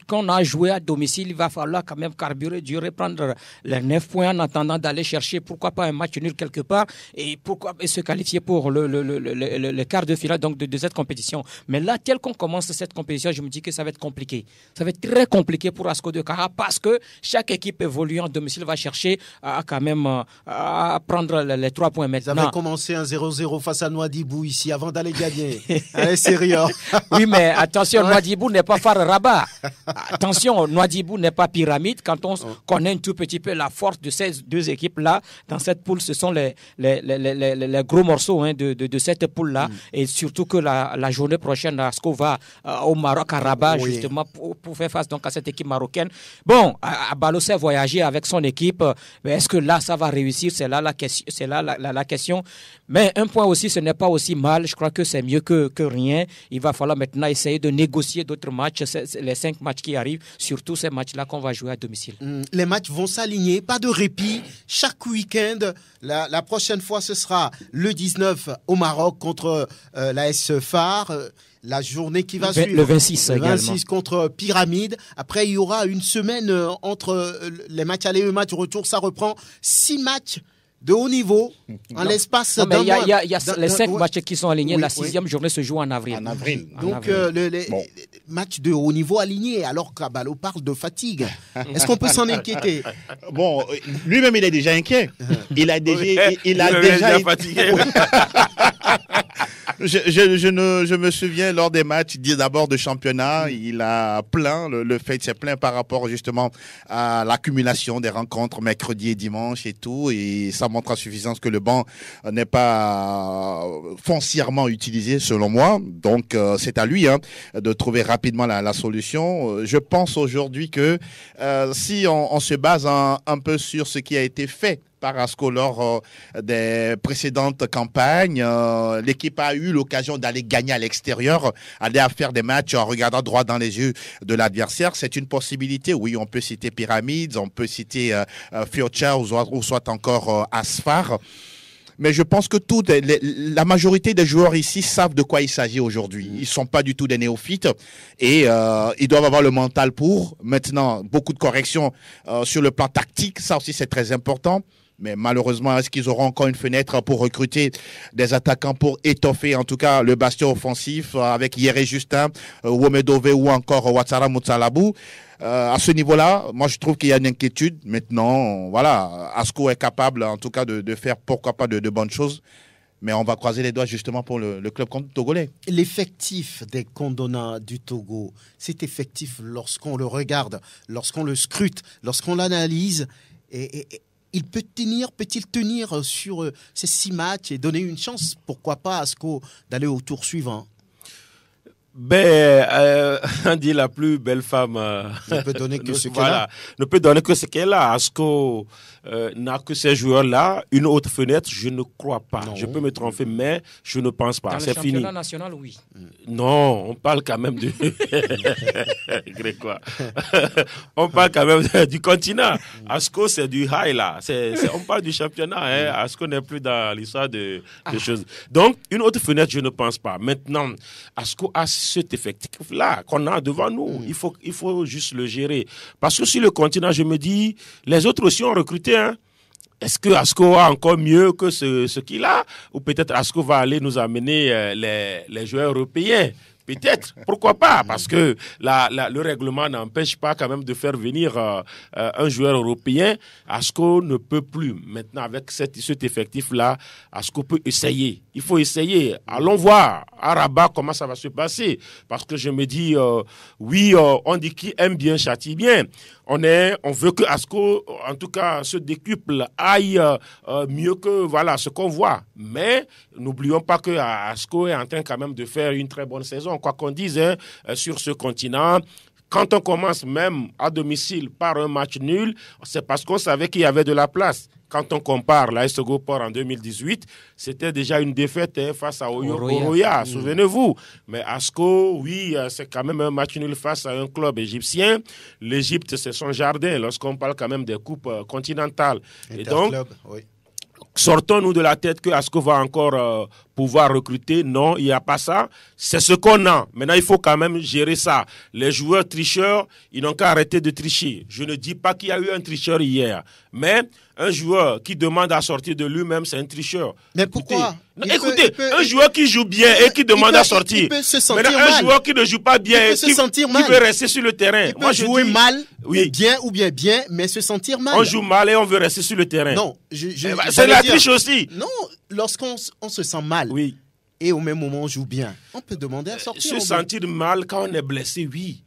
qu'on a joué à domicile, il va falloir quand même carburer, durer, prendre les 9 points en attendant d'aller chercher, pourquoi pas un match nul quelque part, et se qualifier pour le quart de finale donc de cette compétition. Mais là, tel qu'on commence cette compétition, je me dis que ça va être compliqué. Ça va être très compliqué pour Asco de Cara parce que chaque équipe évoluant à domicile va chercher à quand même... à prendre les 3 points maintenant. Vous avez commencé un 0-0 face à Nouadhibou ici avant d'aller gagner. Allez, sérieux. Oui, mais attention, Nouadhibou n'est pas Far Rabat. Attention, Nouadhibou n'est pas Pyramide. Quand on connaît un tout petit peu la force de ces 2 équipes-là, dans cette poule, ce sont les gros morceaux de cette poule-là. Et surtout que la journée prochaine, Asco va au Maroc, à Rabat, justement, pour faire face donc, à cette équipe marocaine. Bon, Abalo sait voyager avec son équipe. Mais est-ce que là, ça va réussir? C'est là la question. La question. Mais un point aussi, ce n'est pas aussi mal. Je crois que c'est mieux que rien. Il va falloir maintenant essayer de négocier d'autres matchs, les 5 matchs qui arrivent, surtout ces matchs-là qu'on va jouer à domicile. Les matchs vont s'aligner, pas de répit. Chaque week-end, la prochaine fois, ce sera le 19 au Maroc contre l'AS Phare. La journée qui va suivre. Le 26 également. Le 26 contre Pyramide. Après, il y aura une semaine entre les matchs aller et les matchs retour. Ça reprend 6 matchs de haut niveau en l'espace d'un mois. Il y a les 5 matchs qui sont alignés. La 6e journée se joue en avril. Donc, les matchs de haut niveau alignés, alors qu'Abalo parle de fatigue. Est-ce qu'on peut s'en inquiéter? Bon, lui-même, il est déjà inquiet. Il a déjà fatigué. Je me souviens lors des matchs d'abord de championnat, il a plaint, le fait s'est plaint par rapport justement à l'accumulation des rencontres mercredi et dimanche et tout, et ça montre à suffisance que le banc n'est pas foncièrement utilisé selon moi. Donc c'est à lui de trouver rapidement la solution. Je pense aujourd'hui que si on se base un peu sur ce qui a été fait par Asco lors des précédentes campagnes. L'équipe a eu l'occasion d'aller gagner à l'extérieur, aller à faire des matchs en regardant droit dans les yeux de l'adversaire. C'est une possibilité. Oui, on peut citer Pyramids, on peut citer Future ou soit encore Asfar. Mais je pense que la majorité des joueurs ici savent de quoi il s'agit aujourd'hui. Ils ne sont pas du tout des néophytes et ils doivent avoir le mental pour. Maintenant, beaucoup de corrections sur le plan tactique, ça aussi c'est très important. Mais malheureusement, est-ce qu'ils auront encore une fenêtre pour recruter des attaquants pour étoffer en tout cas le bastion offensif avec Yéré Justin, Womedove ou encore Ouattara Moutsalabou? À ce niveau-là, moi je trouve qu'il y a une inquiétude. Maintenant, voilà, Asco est capable en tout cas de faire pourquoi pas de bonnes choses. Mais on va croiser les doigts justement pour le club togolais. L'effectif des Condona du Togo, cet effectif, lorsqu'on le regarde, lorsqu'on le scrute, lorsqu'on l'analyse, peut-il tenir sur ces 6 matchs et donner une chance, pourquoi pas, à Asco d'aller au tour suivant? On dit la plus belle femme ne peut donner que ce qu'elle a. Ne peut donner que ce qu'elle a. Asco n'a que ces joueurs-là. Une autre fenêtre, je ne crois pas. Non. Je peux me tromper, mais je ne pense pas. C'est fini. Dans le championnat national, oui. Non, on parle quand même du Grécois. On parle quand même du continent. Asco, c'est du high là. On parle du championnat. Hein. Asco n'est plus dans l'histoire des choses. Donc, une autre fenêtre, je ne pense pas. Maintenant, Asco a cet effectif-là qu'on a devant nous. Il faut juste le gérer. Parce que sur le continent, je me dis, les autres aussi ont recruté. Hein. Est-ce que Asco a encore mieux que ce qu'il a? Ou peut-être Asco va aller nous amener les joueurs européens? Peut-être, pourquoi pas? Parce que le règlement n'empêche pas quand même de faire venir un joueur européen. Asco ne peut plus. Maintenant, avec cet effectif-là, Asco peut essayer. Il faut essayer. Allons voir à Rabat comment ça va se passer. Parce que je me dis, on dit qui aime bien châtie bien. On veut que Asco, en tout cas, se décuple, aille mieux que ce qu'on voit. Mais n'oublions pas que Asco est en train quand même de faire une très bonne saison. Quoi qu'on dise sur ce continent, quand on commence même à domicile par un match nul, c'est parce qu'on savait qu'il y avait de la place. Quand on compare l'AS Togoport en 2018, c'était déjà une défaite face à Oroya, souvenez-vous. Mais Asco, oui, c'est quand même un match nul face à un club égyptien. L'Égypte, c'est son jardin lorsqu'on parle quand même des coupes continentales. Et donc, sortons-nous de la tête que Asco va encore pouvoir recruter. Non, il n'y a pas ça. C'est ce qu'on a. Maintenant, il faut quand même gérer ça. Les joueurs tricheurs, ils n'ont qu'à arrêter de tricher. Je ne dis pas qu'il y a eu un tricheur hier. Mais un joueur qui demande à sortir de lui-même, c'est un tricheur. Mais pourquoi? Écoutez, un joueur qui joue bien et qui demande à sortir. Il peut se sentir mal. Un joueur qui ne joue pas bien et qui veut rester sur le terrain. Il peut jouer mal, bien ou bien, mais se sentir mal. On joue mal et on veut rester sur le terrain. Non, c'est la triche aussi. Non, lorsqu'on se sent mal. Oui. Et au même moment on joue bien, on peut demander à sortir. Se sentir mal quand on est blessé, oui.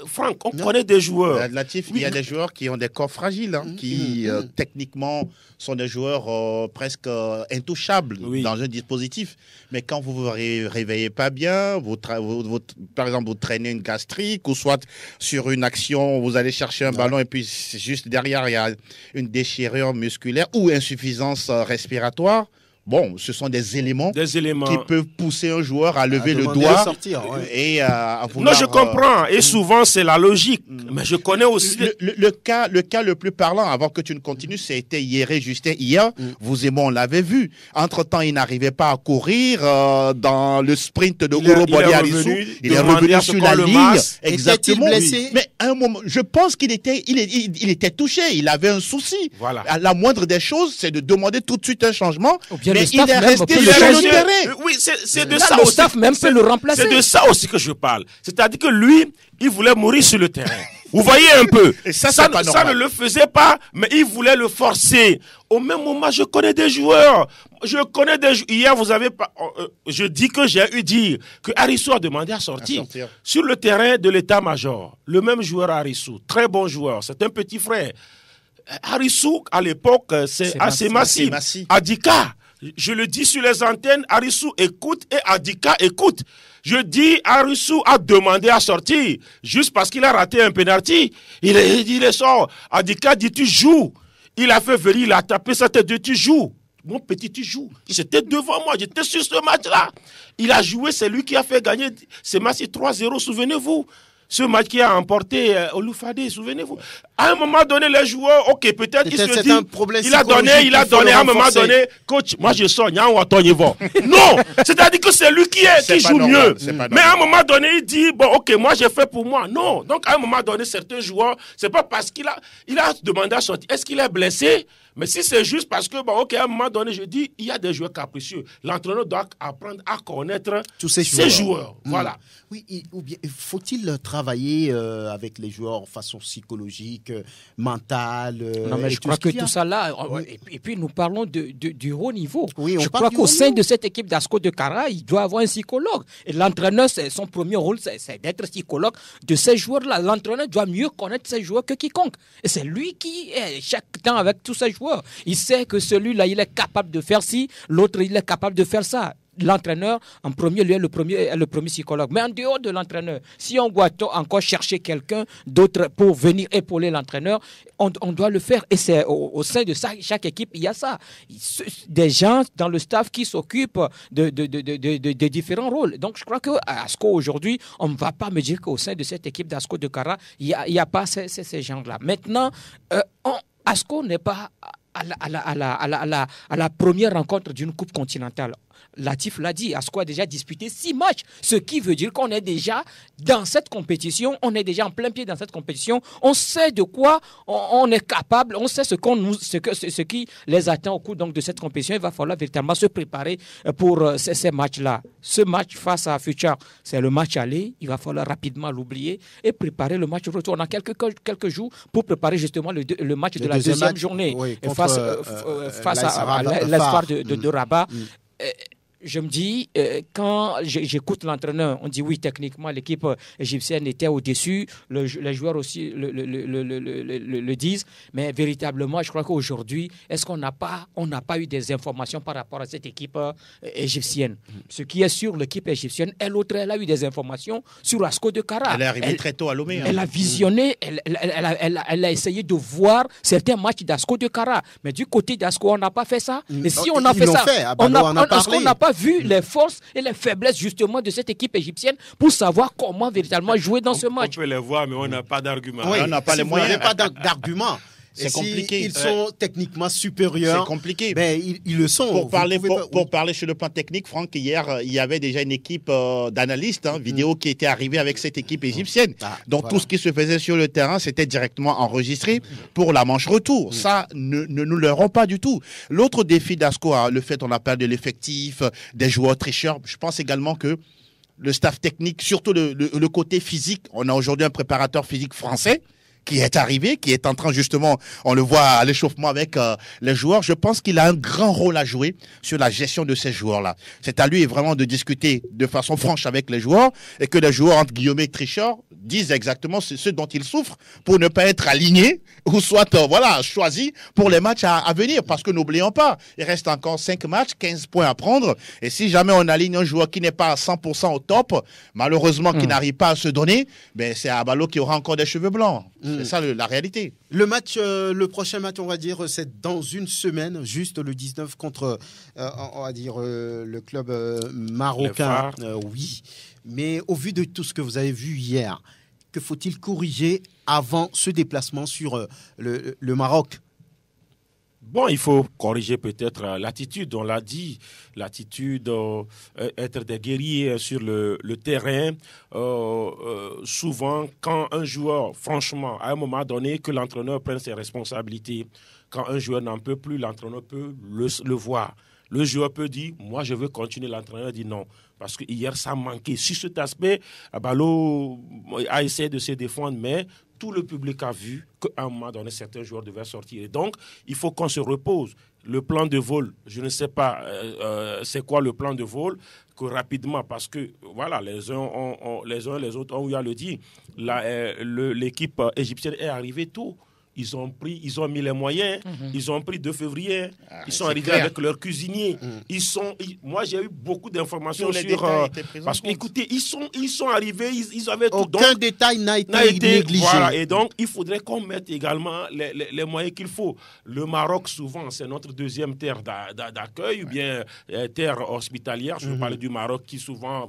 Franck, on connaît des joueurs. Latif, il y a des joueurs qui ont des corps fragiles, qui techniquement sont des joueurs presque intouchables dans un dispositif. Mais quand vous vous réveillez pas bien, par exemple vous traînez une gastrique ou soit sur une action, vous allez chercher un ballon et puis juste derrière il y a une déchirure musculaire ou insuffisance respiratoire. Bon, ce sont des éléments qui peuvent pousser un joueur à lever le doigt et à vouloir... Non, je comprends. Et souvent, c'est la logique. Mais je connais aussi... Le cas le plus parlant, avant que tu ne continues, c'était Yéré Justin hier. Vous et moi, on l'avait vu. Entre-temps, il n'arrivait pas à courir dans le sprint de Ouro Boli Arissou. Il est revenu sur la ligne. Exactement. Mais à un moment, je pense qu'il était touché. Il avait un souci. Voilà. La moindre des choses, c'est de demander tout de suite un changement. Mais il est resté sur le terrain. Oui, c'est de ça le aussi. staff même peut le remplacer. C'est de ça aussi que je parle. C'est-à-dire que lui, il voulait mourir sur le terrain. Vous voyez un peu. Et ça ne le faisait pas, mais il voulait le forcer. Au même moment, je connais des joueurs. Hier, vous avez pas. Je dis que j'ai eu dire que Arissou a demandé à sortir. Sur le terrain de l'état-major. Le même joueur Arissou, très bon joueur. C'est un petit frère. Arissou, à l'époque, c'est assez massif. Adika. Je le dis sur les antennes, Arissou écoute et Adika écoute. Je dis, Arissou a demandé à sortir juste parce qu'il a raté un penalty. Il sort. Adika dit, tu joues. Il a fait venir, il a tapé sa tête de tu joues. Mon petit, tu joues. J'étais devant moi, j'étais sur ce match-là. Il a joué, c'est lui qui a fait gagner ces matchs 3-0, souvenez-vous. Ce match qui a emporté Oloufadé, souvenez-vous. À un moment donné, les joueurs, ok, peut-être qu'ils se disent, il a donné, à un moment donné, coach, moi je sors, non, c'est-à-dire que c'est lui qui joue mieux. Mais à un moment donné, il dit, bon, ok, moi j'ai fait pour moi. Non, donc à un moment donné, certains joueurs, c'est pas parce qu'il a demandé à sortir, est-ce qu'il est blessé? Mais si c'est juste parce que, bon, ok, à un moment donné, je dis, il y a des joueurs capricieux. L'entraîneur doit apprendre à connaître tous ces joueurs. Voilà. Oui, ou bien faut-il travailler avec les joueurs de façon psychologique, mentale Non, mais je crois que tout ça là, et puis nous parlons du haut niveau. Oui, je crois qu'au sein de cette équipe d'Asco de Kara, il doit avoir un psychologue. Et l'entraîneur, son premier rôle, c'est d'être psychologue de ces joueurs-là. L'entraîneur doit mieux connaître ces joueurs que quiconque. Et c'est lui qui est chaque temps avec tous ces joueurs. Il sait que celui-là, il est capable de faire ci, l'autre, il est capable de faire ça. L'entraîneur, en premier lieu, est le premier psychologue. Mais en dehors de l'entraîneur, si on doit encore chercher quelqu'un d'autre pour venir épauler l'entraîneur, on doit le faire. Et c'est au sein de chaque équipe, il y a ça. Des gens dans le staff qui s'occupent de différents rôles. Donc, je crois qu'à Asco, aujourd'hui, on ne va pas me dire qu'au sein de cette équipe d'Asco de Kara, il n'y a pas ces gens-là. Maintenant, Asco n'est pas à la première rencontre d'une coupe continentale. Latif l'a dit, Asco a déjà disputé 6 matchs, ce qui veut dire qu'on est déjà dans cette compétition, on est déjà en plein pied dans cette compétition, on sait de quoi on est capable, on sait ce qui les attend au cours donc, de cette compétition. Il va falloir véritablement se préparer pour ces matchs-là. Ce match face à Future, c'est le match aller, il va falloir rapidement l'oublier et préparer le match retour. On a quelques jours pour préparer justement le match de la deuxième journée face à l'Espoir de Rabat. Je me dis, quand j'écoute l'entraîneur, on dit oui, techniquement, l'équipe égyptienne était au-dessus, les joueurs aussi le disent, mais véritablement, je crois qu'aujourd'hui, est-ce qu'on n'a pas eu des informations par rapport à cette équipe égyptienne? Ce qui est sur l'équipe égyptienne, elle a eu des informations sur Asco de Kara. Elle est arrivée très tôt à Lomé. Elle a visionné, elle a essayé de voir certains matchs d'Asco de Kara, mais du côté d'Asco, on n'a pas fait ça. Et si on a fait ça, est-ce qu'on n'a pas vu les forces et les faiblesses justement de cette équipe égyptienne pour savoir comment véritablement jouer dans ce match? On peut les voir, mais on n'a pas d'argument. Oui, on n'a pas les moyens. Vous n'avez pas d'argument. C'est compliqué. Ils sont techniquement supérieurs. C'est compliqué. Ben, ils le sont. Pour parler sur le plan technique, Franck, hier, il y avait déjà une équipe d'analystes vidéo qui était arrivée avec cette équipe égyptienne. Donc, voilà. Tout ce qui se faisait sur le terrain, c'était directement enregistré pour la manche retour. Ça, ne nous leurrons pas du tout. L'autre défi d'Asco, le fait, on a parlé de l'effectif, des joueurs tricheurs. Je pense également que le staff technique, surtout le côté physique, on a aujourd'hui un préparateur physique français qui est arrivé, qui est en train justement, on le voit à l'échauffement avec les joueurs. Je pense qu'il a un grand rôle à jouer sur la gestion de ces joueurs-là. C'est à lui vraiment de discuter de façon franche avec les joueurs et que les joueurs, entre guillemets, tricheurs, disent exactement ce dont ils souffrent pour ne pas être alignés ou soit choisis pour les matchs à venir. Parce que n'oublions pas, il reste encore 5 matchs, 15 points à prendre. Et si jamais on aligne un joueur qui n'est pas à 100% au top, malheureusement qui n'arrive pas à se donner, ben c'est Abalo qui aura encore des cheveux blancs. C'est ça la réalité. Le prochain match, on va dire, c'est dans une semaine, juste le 19 contre, on va dire, le club marocain. Oui, mais au vu de tout ce que vous avez vu hier, que faut-il corriger avant ce déplacement sur le Maroc? Bon, il faut corriger peut-être l'attitude, on l'a dit, l'attitude, être des guerriers sur le terrain. Souvent, quand un joueur, franchement, à un moment donné, que l'entraîneur prenne ses responsabilités, quand un joueur n'en peut plus, l'entraîneur peut le voir. Le joueur peut dire, moi je veux continuer, l'entraîneur dit non. Parce que hier ça manquait. Sur cet aspect, Abalo a essayé de se défendre, mais tout le public a vu qu'à un moment donné, certains joueurs devaient sortir. Et donc, il faut qu'on se repose. Le plan de vol, je ne sais pas c'est quoi le plan de vol, que rapidement, parce que voilà, les uns et les autres ont eu à le dire, l'équipe égyptienne est arrivée tôt. ils ont mis les moyens, ils ont pris 2 février, ils sont arrivés clair. avec leurs cuisiniers. Moi, j'ai eu beaucoup d'informations sur... parce que, écoutez, ils sont arrivés, ils avaient tout. Aucun détail n'a été négligé. Voilà, et donc, il faudrait qu'on mette également les moyens qu'il faut. Le Maroc, souvent, c'est notre deuxième terre d'accueil, ou bien terre hospitalière. Je veux parler du Maroc qui, souvent,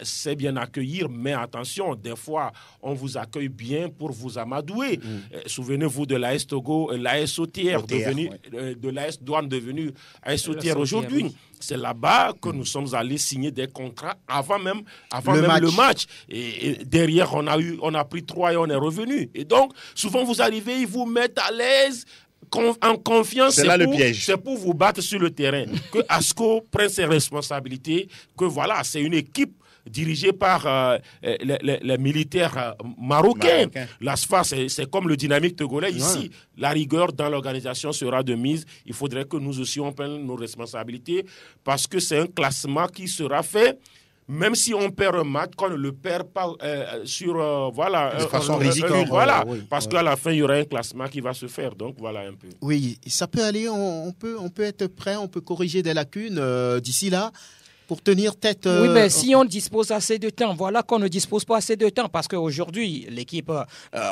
sait bien accueillir, mais attention, des fois, on vous accueille bien pour vous amadouer. Souvenez-vous de l'AS Togo, l'AS Otière, de l'AS Douane devenue AS Otière aujourd'hui. Oui. C'est là-bas que nous sommes allés signer des contrats avant même le match. Et derrière, on a pris 3 et on est revenu. Et donc, souvent, vous arrivez, ils vous mettent à l'aise. En confiance, c'est pour vous battre sur le terrain. Que ASCO prenne ses responsabilités, que c'est une équipe dirigée par les militaires marocains. L'ASFA, c'est comme le dynamique togolais ici. La rigueur dans l'organisation sera de mise. Il faudrait que nous aussi, on prenne nos responsabilités parce que c'est un classement qui sera fait. Même si on perd un match, qu'on ne le perd pas de façon ridicule. Parce qu'à la fin, il y aura un classement qui va se faire. Donc, voilà un peu. Oui, ça peut aller, on peut être prêt, on peut corriger des lacunes d'ici là. Pour tenir tête... Oui, mais si on dispose assez de temps, voilà qu'on ne dispose pas assez de temps parce qu'aujourd'hui, l'équipe,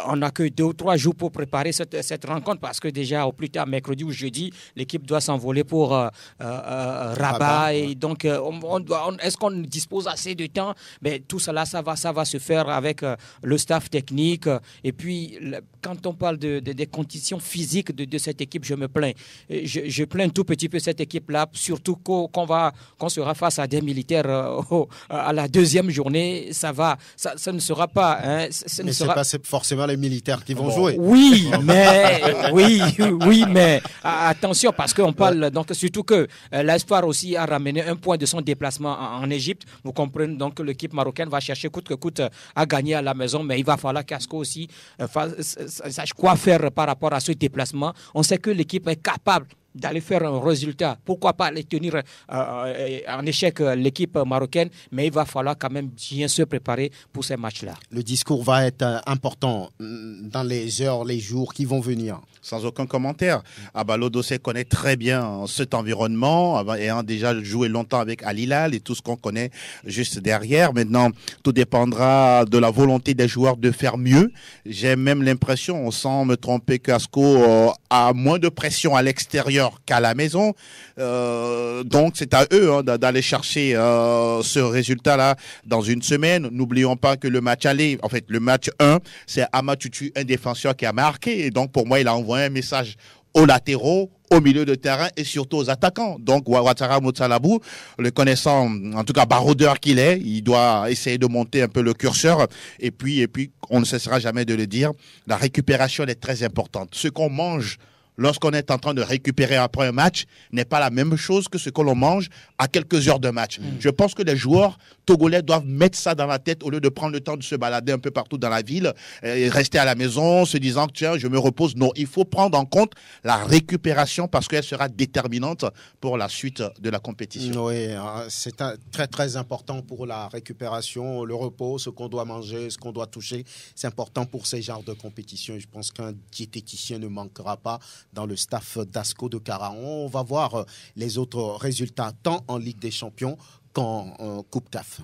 on n'a que 2 ou 3 jours pour préparer cette rencontre parce que déjà, au plus tard, mercredi ou jeudi, l'équipe doit s'envoler pour Rabat. Et donc, est-ce qu'on dispose assez de temps? Mais tout cela, ça va se faire avec le staff technique. Et puis, quand on parle des conditions physiques de cette équipe, je me plains. Je plains un tout petit peu cette équipe-là, surtout qu'on sera face à des militaires à la 2e journée, ça ne sera pas... mais ce n'est pas forcément les militaires qui vont jouer. Oui, mais attention, parce qu'on parle... Donc, surtout que l'Espoir aussi a ramené un point de son déplacement en Égypte. Vous comprenez donc que l'équipe marocaine va chercher coûte que coûte à gagner à la maison, mais il va falloir qu'Asco aussi sache quoi faire par rapport à ce déplacement. On sait que l'équipe est capable d'aller faire un résultat. Pourquoi pas aller tenir en échec l'équipe marocaine, mais il va falloir quand même bien se préparer pour ces matchs-là. Le discours va être important dans les heures, les jours qui vont venir. Sans aucun commentaire. Abalo Dossé connaît très bien cet environnement, ayant déjà joué longtemps avec Al Hilal et tout ce qu'on connaît juste derrière. Maintenant, tout dépendra de la volonté des joueurs de faire mieux. J'ai même l'impression, sans me tromper, qu'Asco a moins de pression à l'extérieur qu'à la maison. Donc, c'est à eux d'aller chercher ce résultat-là dans une semaine. N'oublions pas que le match aller, en fait, le match 1, c'est Amatutu, un défenseur qui a marqué. Et donc, pour moi, il a envoyé un message aux latéraux, au milieu de terrain et surtout aux attaquants. Donc, Ouattara Motsalabou, le connaissant, en tout cas baroudeur qu'il est, il doit essayer de monter un peu le curseur. Et puis, on ne cessera jamais de le dire, la récupération est très importante. Ce qu'on mange lorsqu'on est en train de récupérer après un match n'est pas la même chose que ce que l'on mange à quelques heures de match. Je pense que les joueurs togolais doivent mettre ça dans la tête au lieu de prendre le temps de se balader un peu partout dans la ville et rester à la maison se disant tiens, je me repose. Non, il faut prendre en compte la récupération parce qu'elle sera déterminante pour la suite de la compétition. Oui, c'est très très important pour la récupération, le repos, ce qu'on doit manger, ce qu'on doit toucher. C'est important pour ces genres de compétitions. Je pense qu'un diététicien ne manquera pas dans le staff d'Asco de Karaon. On va voir les autres résultats tant en Ligue des Champions qu'en Coupe CAF.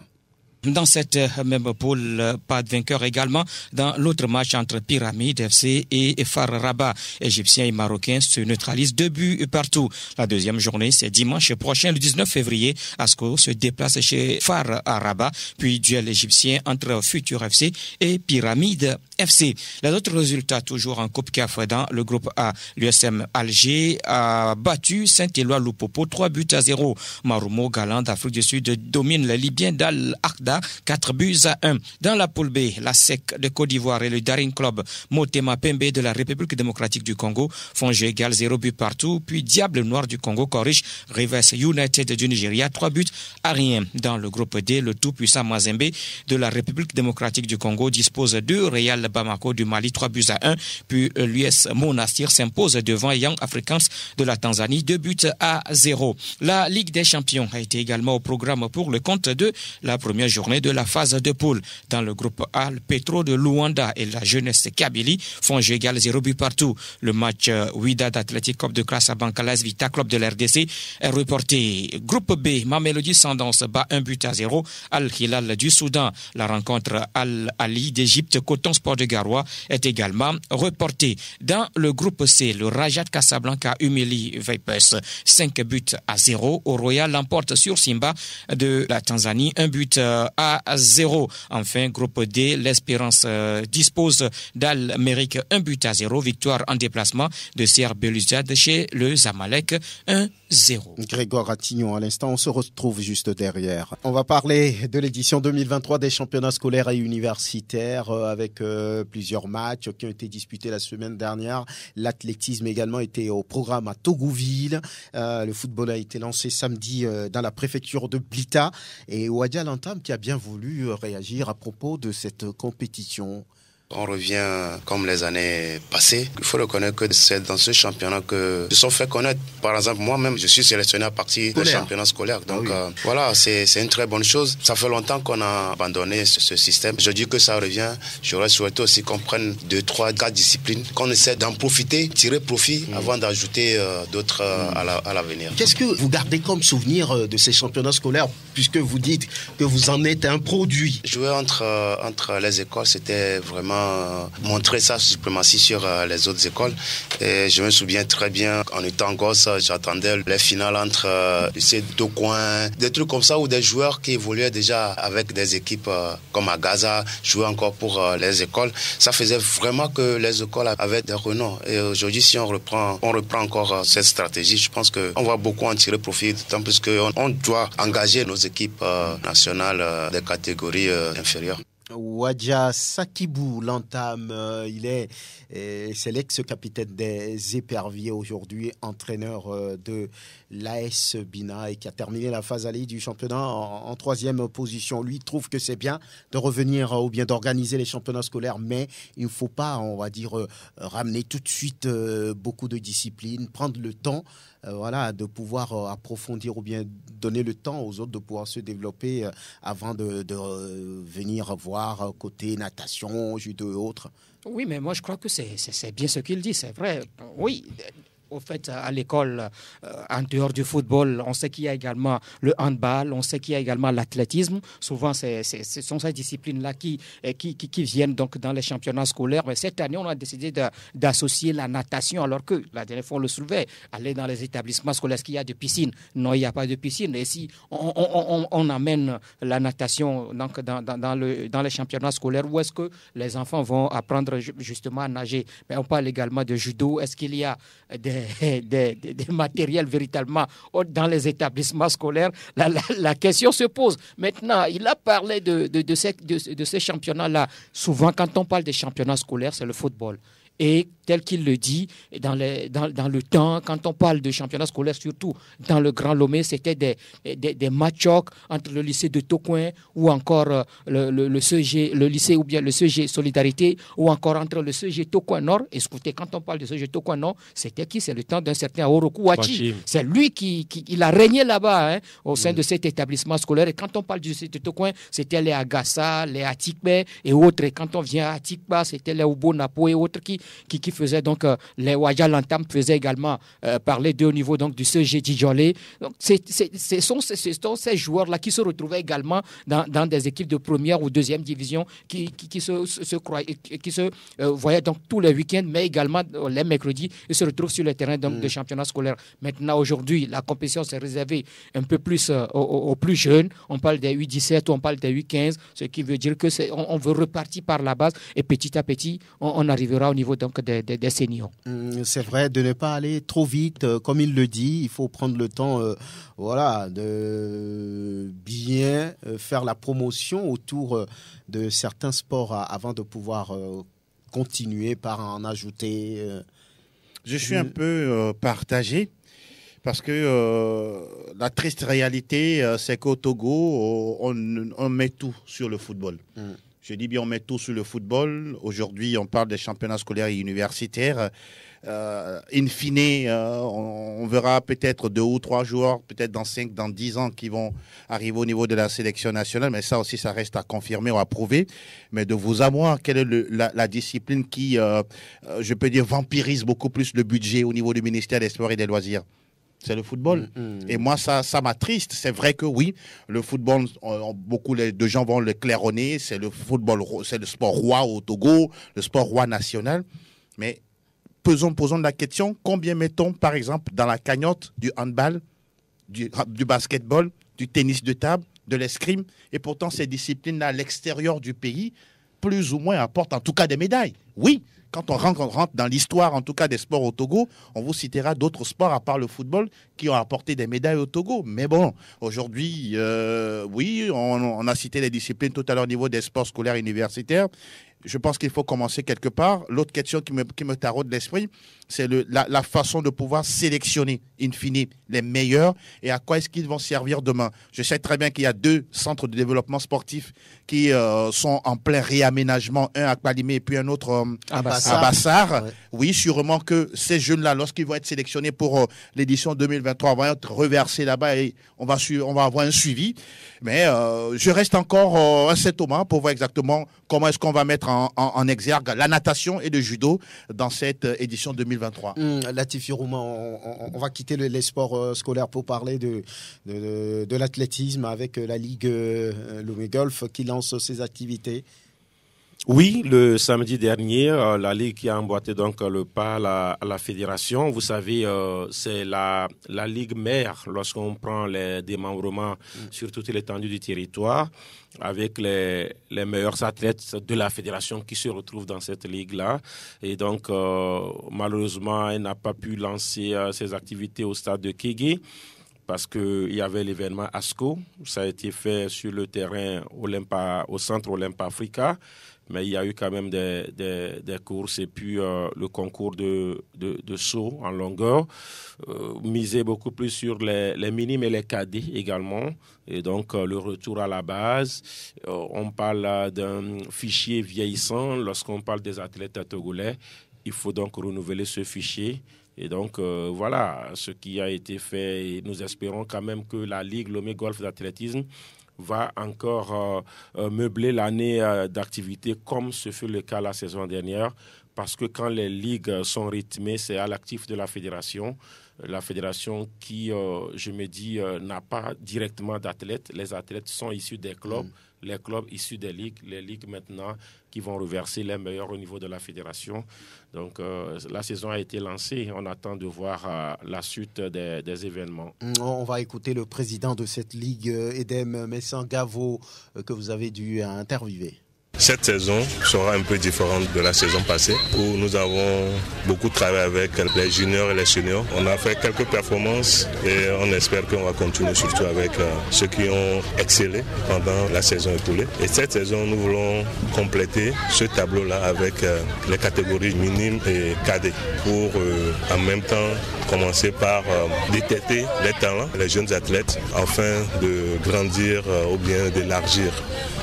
Dans cette même poule, pas de vainqueur également dans l'autre match entre Pyramide FC et Far Rabat. Égyptiens et Marocains se neutralisent 2 buts partout. La deuxième journée, c'est dimanche prochain, le 19 février. Asco se déplace chez Far Rabat, puis duel égyptien entre Futur FC et Pyramide FC. Les autres résultats, toujours en Coupe CAF dans le groupe A. L'USM Alger a battu Saint-Éloi-Loupopo 3-0. Marumo Galant d'Afrique du Sud domine les Libyens d'Al-Akhda 4-1. Dans la poule B, la SEC de Côte d'Ivoire et le Daring Club Motema Pembe de la République démocratique du Congo font jeu égal 0 but partout. Puis Diable Noir du Congo corrige Rivers United du Nigeria 3-0. Dans le groupe D, le tout-puissant Mazembe de la République démocratique du Congo dispose de Real Bamako du Mali 3-1. Puis l'US Monastir s'impose devant Young Africans de la Tanzanie 2-0. La Ligue des Champions a été également au programme pour le compte de la première journée journée de la phase de poule. Dans le groupe A, le Petro de Luanda et la Jeunesse Kabylie font jeu égal 0 but partout. Le match Wydad Athletic Club de Casablanca l'AS Vita Club de l'RDC est reporté. Groupe B, Mamelodi Sundowns bat 1 but à 0 Al-Hilal du Soudan. La rencontre Al-Ali d'Égypte Coton Sport de Garoua est également reportée. Dans le groupe C, le Raja Casablanca humilie Vipers 5 buts à 0. Au Royal l'emporte sur Simba de la Tanzanie 1 but à 0. Enfin, groupe D, l'Espérance dispose d'Al-Mérique 1 but à 0. Victoire en déplacement de CR Belouizdad chez le Zamalek 1-0. Grégoire Attignon, à l'instant, on se retrouve juste derrière. On va parler de l'édition 2023 des championnats scolaires et universitaires avec plusieurs matchs qui ont été disputés la semaine dernière. L'athlétisme également était au programme à Togouville. Le football a été lancé samedi dans la préfecture de Blita. Et Wadia Lantam qui a bien voulu réagir à propos de cette compétition. On revient comme les années passées. Il faut reconnaître que c'est dans ce championnat que se sont fait connaître. Par exemple, moi-même, je suis sélectionné à partir du championnat scolaire. Donc voilà, c'est une très bonne chose. Ça fait longtemps qu'on a abandonné ce système. Je dis que ça revient. J'aurais souhaité aussi qu'on prenne 2, 3, 4 disciplines, qu'on essaie d'en profiter, tirer profit avant d'ajouter d'autres à l'avenir. Qu'est-ce que vous gardez comme souvenir de ces championnats scolaires, puisque vous dites que vous en êtes un produit? Jouer entre les écoles, c'était vraiment montrer sa suprématie sur les autres écoles. Et je me souviens très bien, en étant gosse, j'attendais les finales entre lycée Tocoin, des trucs comme ça, où des joueurs qui évoluaient déjà avec des équipes comme à Gaza, jouaient encore pour les écoles. Ça faisait vraiment que les écoles avaient des renoms. Et aujourd'hui, si on reprend encore cette stratégie, je pense qu'on va beaucoup en tirer profit, d'autant plus qu'on doit engager nos équipes nationales des catégories inférieures. Wadia Sakibou Lantam, c'est l'ex-capitaine des Éperviers, aujourd'hui entraîneur de l'AS Bina et qui a terminé la phase aller du championnat en 3e position. Lui trouve que c'est bien de revenir ou bien d'organiser les championnats scolaires, mais il ne faut pas, on va dire, ramener tout de suite beaucoup de disciplines, prendre le temps de pouvoir approfondir ou bien donner le temps aux autres de pouvoir se développer avant de venir voir côté natation, judo et autres. Oui, mais moi je crois que c'est bien ce qu'il dit, c'est vrai. Oui. Au fait, à l'école, en dehors du football, on sait qu'il y a également le handball, on sait qu'il y a également l'athlétisme. Souvent, ce sont ces disciplines-là qui viennent donc dans les championnats scolaires. Mais cette année, on a décidé d'associer la natation, alors que, la dernière fois, on le soulevait, aller dans les établissements scolaires, est-ce qu'il y a de piscine? Non, il n'y a pas de piscine. Et si on amène la natation donc, dans les championnats scolaires, où est-ce que les enfants vont apprendre justement à nager? Mais on parle également de judo. Est-ce qu'il y a des matériels véritablement dans les établissements scolaires? La question se pose. Maintenant, il a parlé de ces championnats-là. Souvent, quand on parle des championnats scolaires, c'est le football. Et tel qu'il le dit, dans le temps, quand on parle de championnat scolaire, surtout dans le Grand Lomé, c'était des matchs entre le lycée de Tocoin ou encore le CG, le lycée ou bien le CG Solidarité ou encore entre le CG Tocoin Nord. Écoutez, quand on parle de CG Tocoin Nord, c'était qui? C'est le temps d'un certain Oroku Wachi. C'est lui qui a régné là-bas au sein de cet établissement scolaire. Et quand on parle du lycée de Tocoin, c'était les Agassa, les Atikbe et autres. Et quand on vient à Atikba, c'était les Ubo Napo et autres qui faisaient donc les Wadia Lantam faisaient également parler d'eux au niveau donc du CG Djolé. Donc ce sont ces joueurs là qui se retrouvaient également dans des équipes de première ou deuxième division qui se voyaient donc tous les week-ends, mais également les mercredis, ils se retrouvent sur le terrain donc de championnat scolaire. Maintenant aujourd'hui, la compétition s'est réservée un peu plus aux plus jeunes. On parle des U17 ou on parle des U15, ce qui veut dire que on veut repartir par la base et petit à petit on arrivera au niveau donc des seniors. C'est vrai, de ne pas aller trop vite, comme il le dit, il faut prendre le temps de bien faire la promotion autour de certains sports avant de pouvoir continuer par en ajouter. Je suis un peu partagé. Parce que la triste réalité, c'est qu'au Togo, on met tout sur le football. Je dis bien, on met tout sur le football. Aujourd'hui, on parle des championnats scolaires et universitaires. In fine, on verra peut-être 2 ou 3 joueurs, peut-être dans 5, dans 10 ans, qui vont arriver au niveau de la sélection nationale. Mais ça aussi, ça reste à confirmer ou à prouver. Mais de vous à moi, quelle est la discipline qui, je peux dire, vampirise beaucoup plus le budget au niveau du ministère des Sports et des Loisirs? C'est le football. Et moi, ça m'attriste. C'est vrai que oui, le football, beaucoup de gens vont le claironner. C'est le football, c'est le sport roi au Togo, le sport roi national. Mais posons la question, combien mettons, par exemple, dans la cagnotte du handball, du basketball, du tennis de table, de l'escrime? Et pourtant, ces disciplines-là, à l'extérieur du pays, plus ou moins apportent en tout cas des médailles. Oui. Quand on rentre dans l'histoire, en tout cas, des sports au Togo, on vous citera d'autres sports, à part le football, qui ont apporté des médailles au Togo. Mais bon, aujourd'hui, oui, on a cité les disciplines tout à l'heure au niveau des sports scolaires et universitaires. Je pense qu'il faut commencer quelque part. L'autre question qui me taraude l'esprit, c'est la façon de pouvoir sélectionner, in fine, les meilleurs et à quoi est-ce qu'ils vont servir demain. Je sais très bien qu'il y a 2 centres de développement sportif qui sont en plein réaménagement, un à Kpalimé et puis un autre à Bassar. Ouais. Oui, sûrement que ces jeunes-là, lorsqu'ils vont être sélectionnés pour l'édition 2023, vont être reversés là-bas et on va avoir un suivi. Mais je reste encore assez thomas pour voir exactement comment est-ce qu'on va mettre en exergue la natation et le judo dans cette édition 2023. Latif Yorouma, on va quitter les sports scolaires pour parler de l'athlétisme avec la Ligue Lomé Golf qui lance ses activités. Oui, le samedi dernier, la Ligue qui a emboîté donc le pas à la fédération. Vous savez, c'est la Ligue mère lorsqu'on prend les démembrements sur toute l'étendue du territoire, avec les meilleurs athlètes de la fédération qui se retrouvent dans cette ligue-là. Et donc, malheureusement, elle n'a pas pu lancer ses activités au stade de Kégué, parce qu'il y avait l'événement ASCO. Ça a été fait sur le terrain au centre Olympa Africa. Mais il y a eu quand même des courses et puis le concours de saut en longueur, misé beaucoup plus sur les minimes et les cadets également. Et donc le retour à la base, on parle d'un fichier vieillissant lorsqu'on parle des athlètes togolais. Il faut donc renouveler ce fichier. Et donc, voilà ce qui a été fait. Et nous espérons quand même que la Ligue Lomé Golf d'athlétisme va encore meubler l'année d'activité comme ce fut le cas la saison dernière. Parce que quand les ligues sont rythmées, c'est à l'actif de la fédération. La fédération qui, je me dis, n'a pas directement d'athlètes. Les athlètes sont issus des clubs. Les clubs issus des ligues, les ligues maintenant qui vont reverser les meilleurs au niveau de la fédération. Donc la saison a été lancée, on attend de voir la suite des événements. On va écouter le président de cette ligue, Edem Messangavo, que vous avez dû interviewer. Cette saison sera un peu différente de la saison passée où nous avons beaucoup travaillé avec les juniors et les seniors. On a fait quelques performances et on espère qu'on va continuer surtout avec ceux qui ont excellé pendant la saison écoulée. Et cette saison, nous voulons compléter ce tableau-là avec les catégories minimes et cadets pour en même temps commencer par détecter les talents, les jeunes athlètes afin de grandir ou bien d'élargir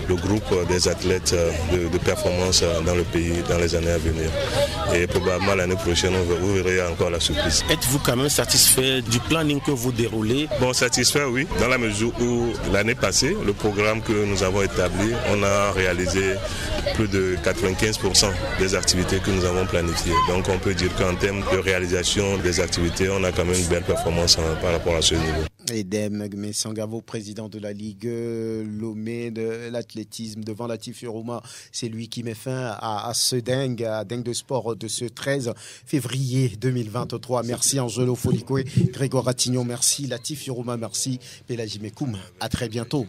le groupe des athlètes de performance dans le pays dans les années à venir. Et probablement l'année prochaine, vous verrez encore la surprise. Êtes-vous quand même satisfait du planning que vous déroulez? Bon, satisfait, oui, dans la mesure où l'année passée, le programme que nous avons établi, on a réalisé plus de 95% des activités que nous avons planifiées. Donc on peut dire qu'en termes de réalisation des activités, on a quand même une belle performance par rapport à ce niveau. Edem Messangavo, président de la Ligue Lomé de l'athlétisme, devant Latif Yorouma, c'est lui qui met fin à ce dingue de sport de ce 13 février 2023. Merci Angelo Folikoué, Grégoire Ratignon, merci Latif Yorouma, merci Pélagie Mekoum. À très bientôt.